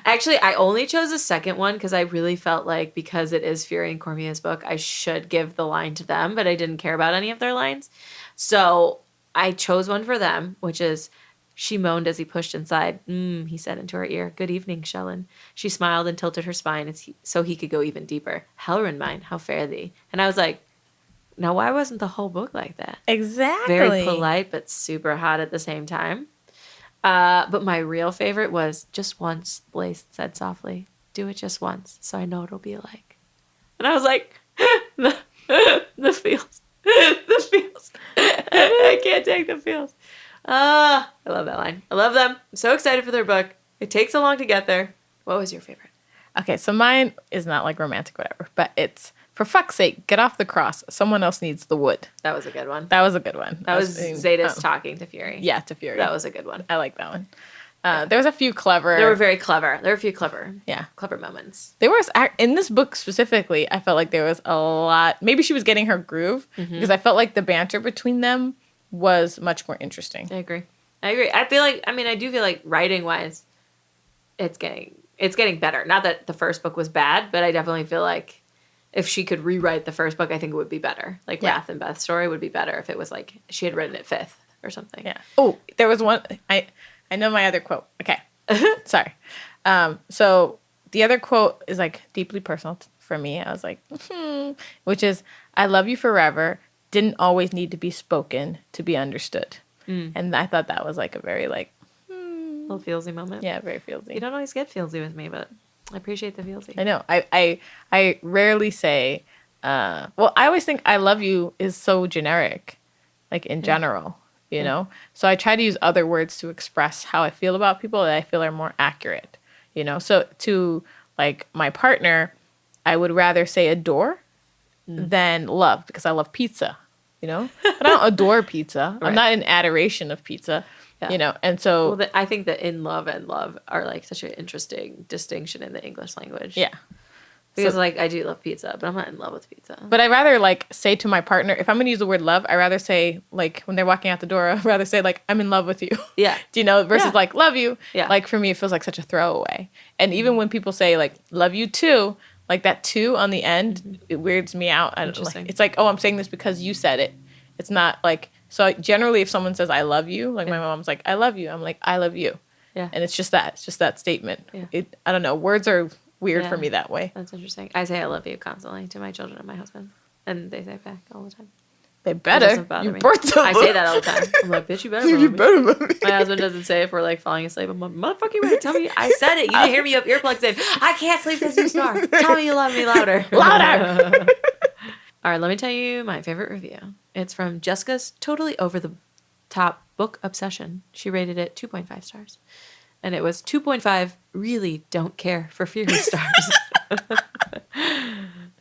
Actually, I only chose the second one because I really felt like because it is Phury and Cormia's book, I should give the line to them, but I didn't care about any of their lines. So I chose one for them, which is, she moaned as he pushed inside. He said into her ear, "Good evening, Shellen." She smiled and tilted her spine so he could go even deeper. "Helren mine, how fare thee?" And I was like, now why wasn't the whole book like that? Exactly. Very polite, but super hot at the same time. But my real favorite was, "Just once," Blaze said softly. "Do it just once, so I know what it'll be like." And I was like, the feels. The feels. I can't take the feels. I love that line. I love them. I'm so excited for their book. It takes so long to get there. What was your favorite? Okay, so mine is not like romantic, whatever, but it's, "For fuck's sake, get off the cross. Someone else needs the wood." That was a good one. That was a good one. That was Zetas talking to Phury. Yeah, to Phury. That was a good one. I like that one. There was a few clever. They were very clever. There were a few clever moments. There was, in this book specifically, I felt like there was a lot. Maybe she was getting her groove because I felt like the banter between them was much more interesting. I agree. I do feel like writing wise, it's getting better. Not that the first book was bad, but I definitely feel like if she could rewrite the first book, I think it would be better. Like Wrath and Beth's story would be better if it was like she had written it 5th or something. Yeah. Oh, there was one. I know my other quote. Okay. Sorry. So the other quote is like deeply personal for me. I was like, which is, "I love you forever. Didn't always need to be spoken to be understood." And I thought that was like a very like little feelsy moment. Yeah, very feelsy. You don't always get feelsy with me, but I appreciate the feelsy. I know. I rarely say, well, I always think "I love you" is so generic, like in general, you know? So I try to use other words to express how I feel about people that I feel are more accurate, you know? So to like my partner, I would rather say adore than love because I love pizza, you know? But I don't adore pizza. Right. I'm not in adoration of pizza. Yeah. You know, and so... Well, I think that in love and love are, like, such an interesting distinction in the English language. Yeah. Because, like, I do love pizza, but I'm not in love with pizza. But I'd rather, like, say to my partner, if I'm going to use the word love, I'd rather say, like, when they're walking out the door, I'd rather say, like, "I'm in love with you." Yeah. Do you know? Versus, like, "love you." Yeah. Like, for me, it feels like such a throwaway. And even when people say, like, "love you too," like, that "too" on the end, it weirds me out. I don't know. Like, it's like, oh, I'm saying this because you said it. It's not, like... So generally, if someone says "I love you," like my mom's like "I love you," I'm like "I love you," and it's just that statement. Yeah. I don't know. Words are weird for me that way. That's interesting. I say "I love you" constantly to my children and my husband, and they say it back all the time. They better. You birthed them. I say that all the time. I'm like, "Bitch, you better love me." My husband doesn't say it if we're like falling asleep. I'm like, "Motherfucker, you better tell me I said it. You didn't hear me up earplugs in. I can't sleep because you snore. Tell me you love me louder." Louder. All right, let me tell you my favorite review. It's from Jessica's Totally Over the Top Book Obsession. She rated it 2.5 stars. And it was 2.5 really don't care for Phury stars.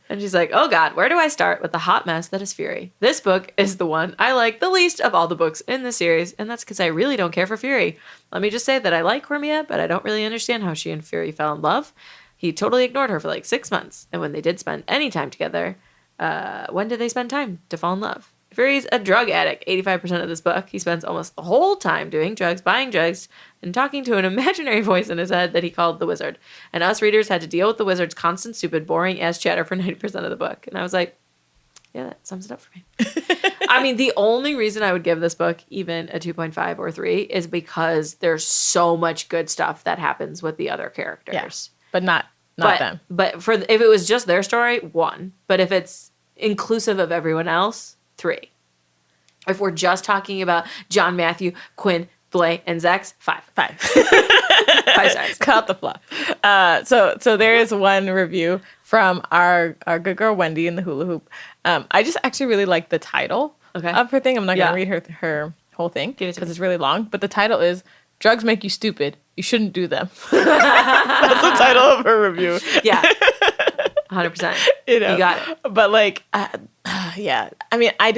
And she's like, "Oh God, where do I start with the hot mess that is Phury? This book is the one I like the least of all the books in the series, and that's because I really don't care for Phury. Let me just say that I like Cormia, but I don't really understand how she and Phury fell in love. He totally ignored her for like 6 months, and when they did spend any time together... when did they spend time to fall in love? Phury's a drug addict 85% of this book. He spends almost the whole time doing drugs, buying drugs, and talking to an imaginary voice in his head that he called the wizard. And us readers had to deal with the wizard's constant, stupid, boring ass chatter for 90% of the book. And I was like, yeah, that sums it up for me. I mean, the only reason I would give this book even a 2.5 or 3 is because there's so much good stuff that happens with the other characters. Yes, but not them. But if it was just their story, 1. But if it's inclusive of everyone else, 3. If we're just talking about John, Matthew, Quinn, Blay, and Zex, 5. 5. 5 stars. Cut out the fluff. So there is one review from our good girl Wendy in the hula hoop. I just actually really like the title of her thing. I'm not going to read her whole thing because it's really long. But the title is "Drugs Make You Stupid. You Shouldn't Do Them." That's the title of her review. Yeah. 100%. You know, you got it. But like, yeah. I mean, I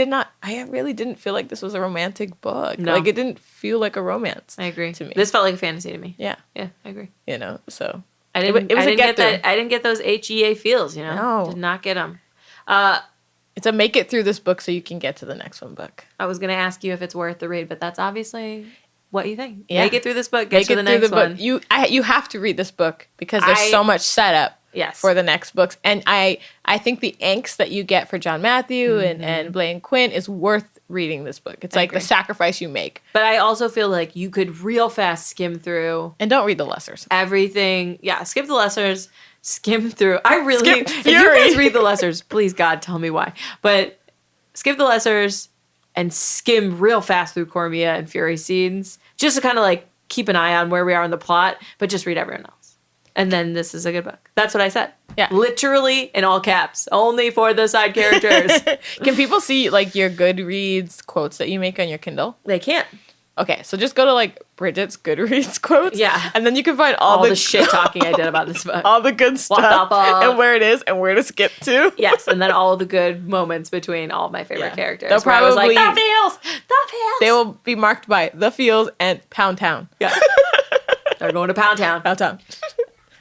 really didn't feel like this was a romantic book. No. Like, it didn't feel like a romance. I agree. To me. This felt like a fantasy to me. Yeah. Yeah, I agree. You know, so. I didn't get through. I didn't get those HEA feels, you know? No. Did not get them. It's a make it through this book so you can get to the next one book. I was going to ask you if it's worth the read, but that's obviously what you think. Yeah. Make it through this book, get to the next one. You have to read this book because there's so much setup for the next books. And I think the angst that you get for John Matthew and Blay and Quinn is worth reading this book. It's like the sacrifice you make. But I also feel like you could real fast skim through. And don't read the lessers. Everything. Yeah, skip the lessers. Skim through. Skip if you guys read the lessers, please God, tell me why. But skip the lessers and skim real fast through Cormia and Phury scenes, just to kind of like keep an eye on where we are in the plot, but just read everyone else. And then this is a good book. That's what I said. Yeah. Literally in all caps, only for the side characters. Can people see like your Goodreads quotes that you make on your Kindle? They can't. Okay, so just go to like Bridget's Goodreads quotes. Yeah. And then you can find all the shit talking I did about this book. All the good stuff. And where it is and where to skip to. Yes, and then all the good moments between all of my favorite characters. They'll probably, I was like, the feels! They will be marked by the feels and Pound Town. Yeah. They're going to Pound Town. Pound Town.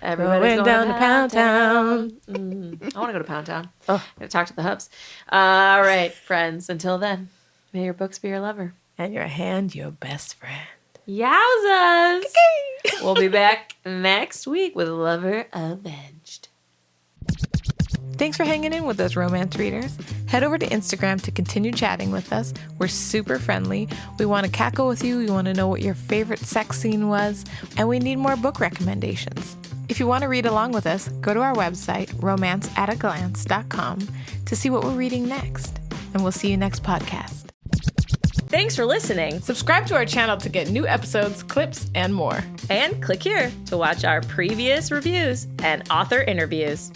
Everybody's going down to Pound Town. I want to go to Pound Town. Oh. Gotta talk to the hubs. All right, friends. Until then, may your books be your lover. And your hand, your best friend. Yowzas! We'll be back next week with Lover Avenged. Thanks for hanging in with us, romance readers. Head over to Instagram to continue chatting with us. We're super friendly. We want to cackle with you. We want to know what your favorite sex scene was. And we need more book recommendations. If you want to read along with us, go to our website, romanceataglance.com, to see what we're reading next. And we'll see you next podcast. Thanks for listening. Subscribe to our channel to get new episodes, clips, and more. And click here to watch our previous reviews and author interviews.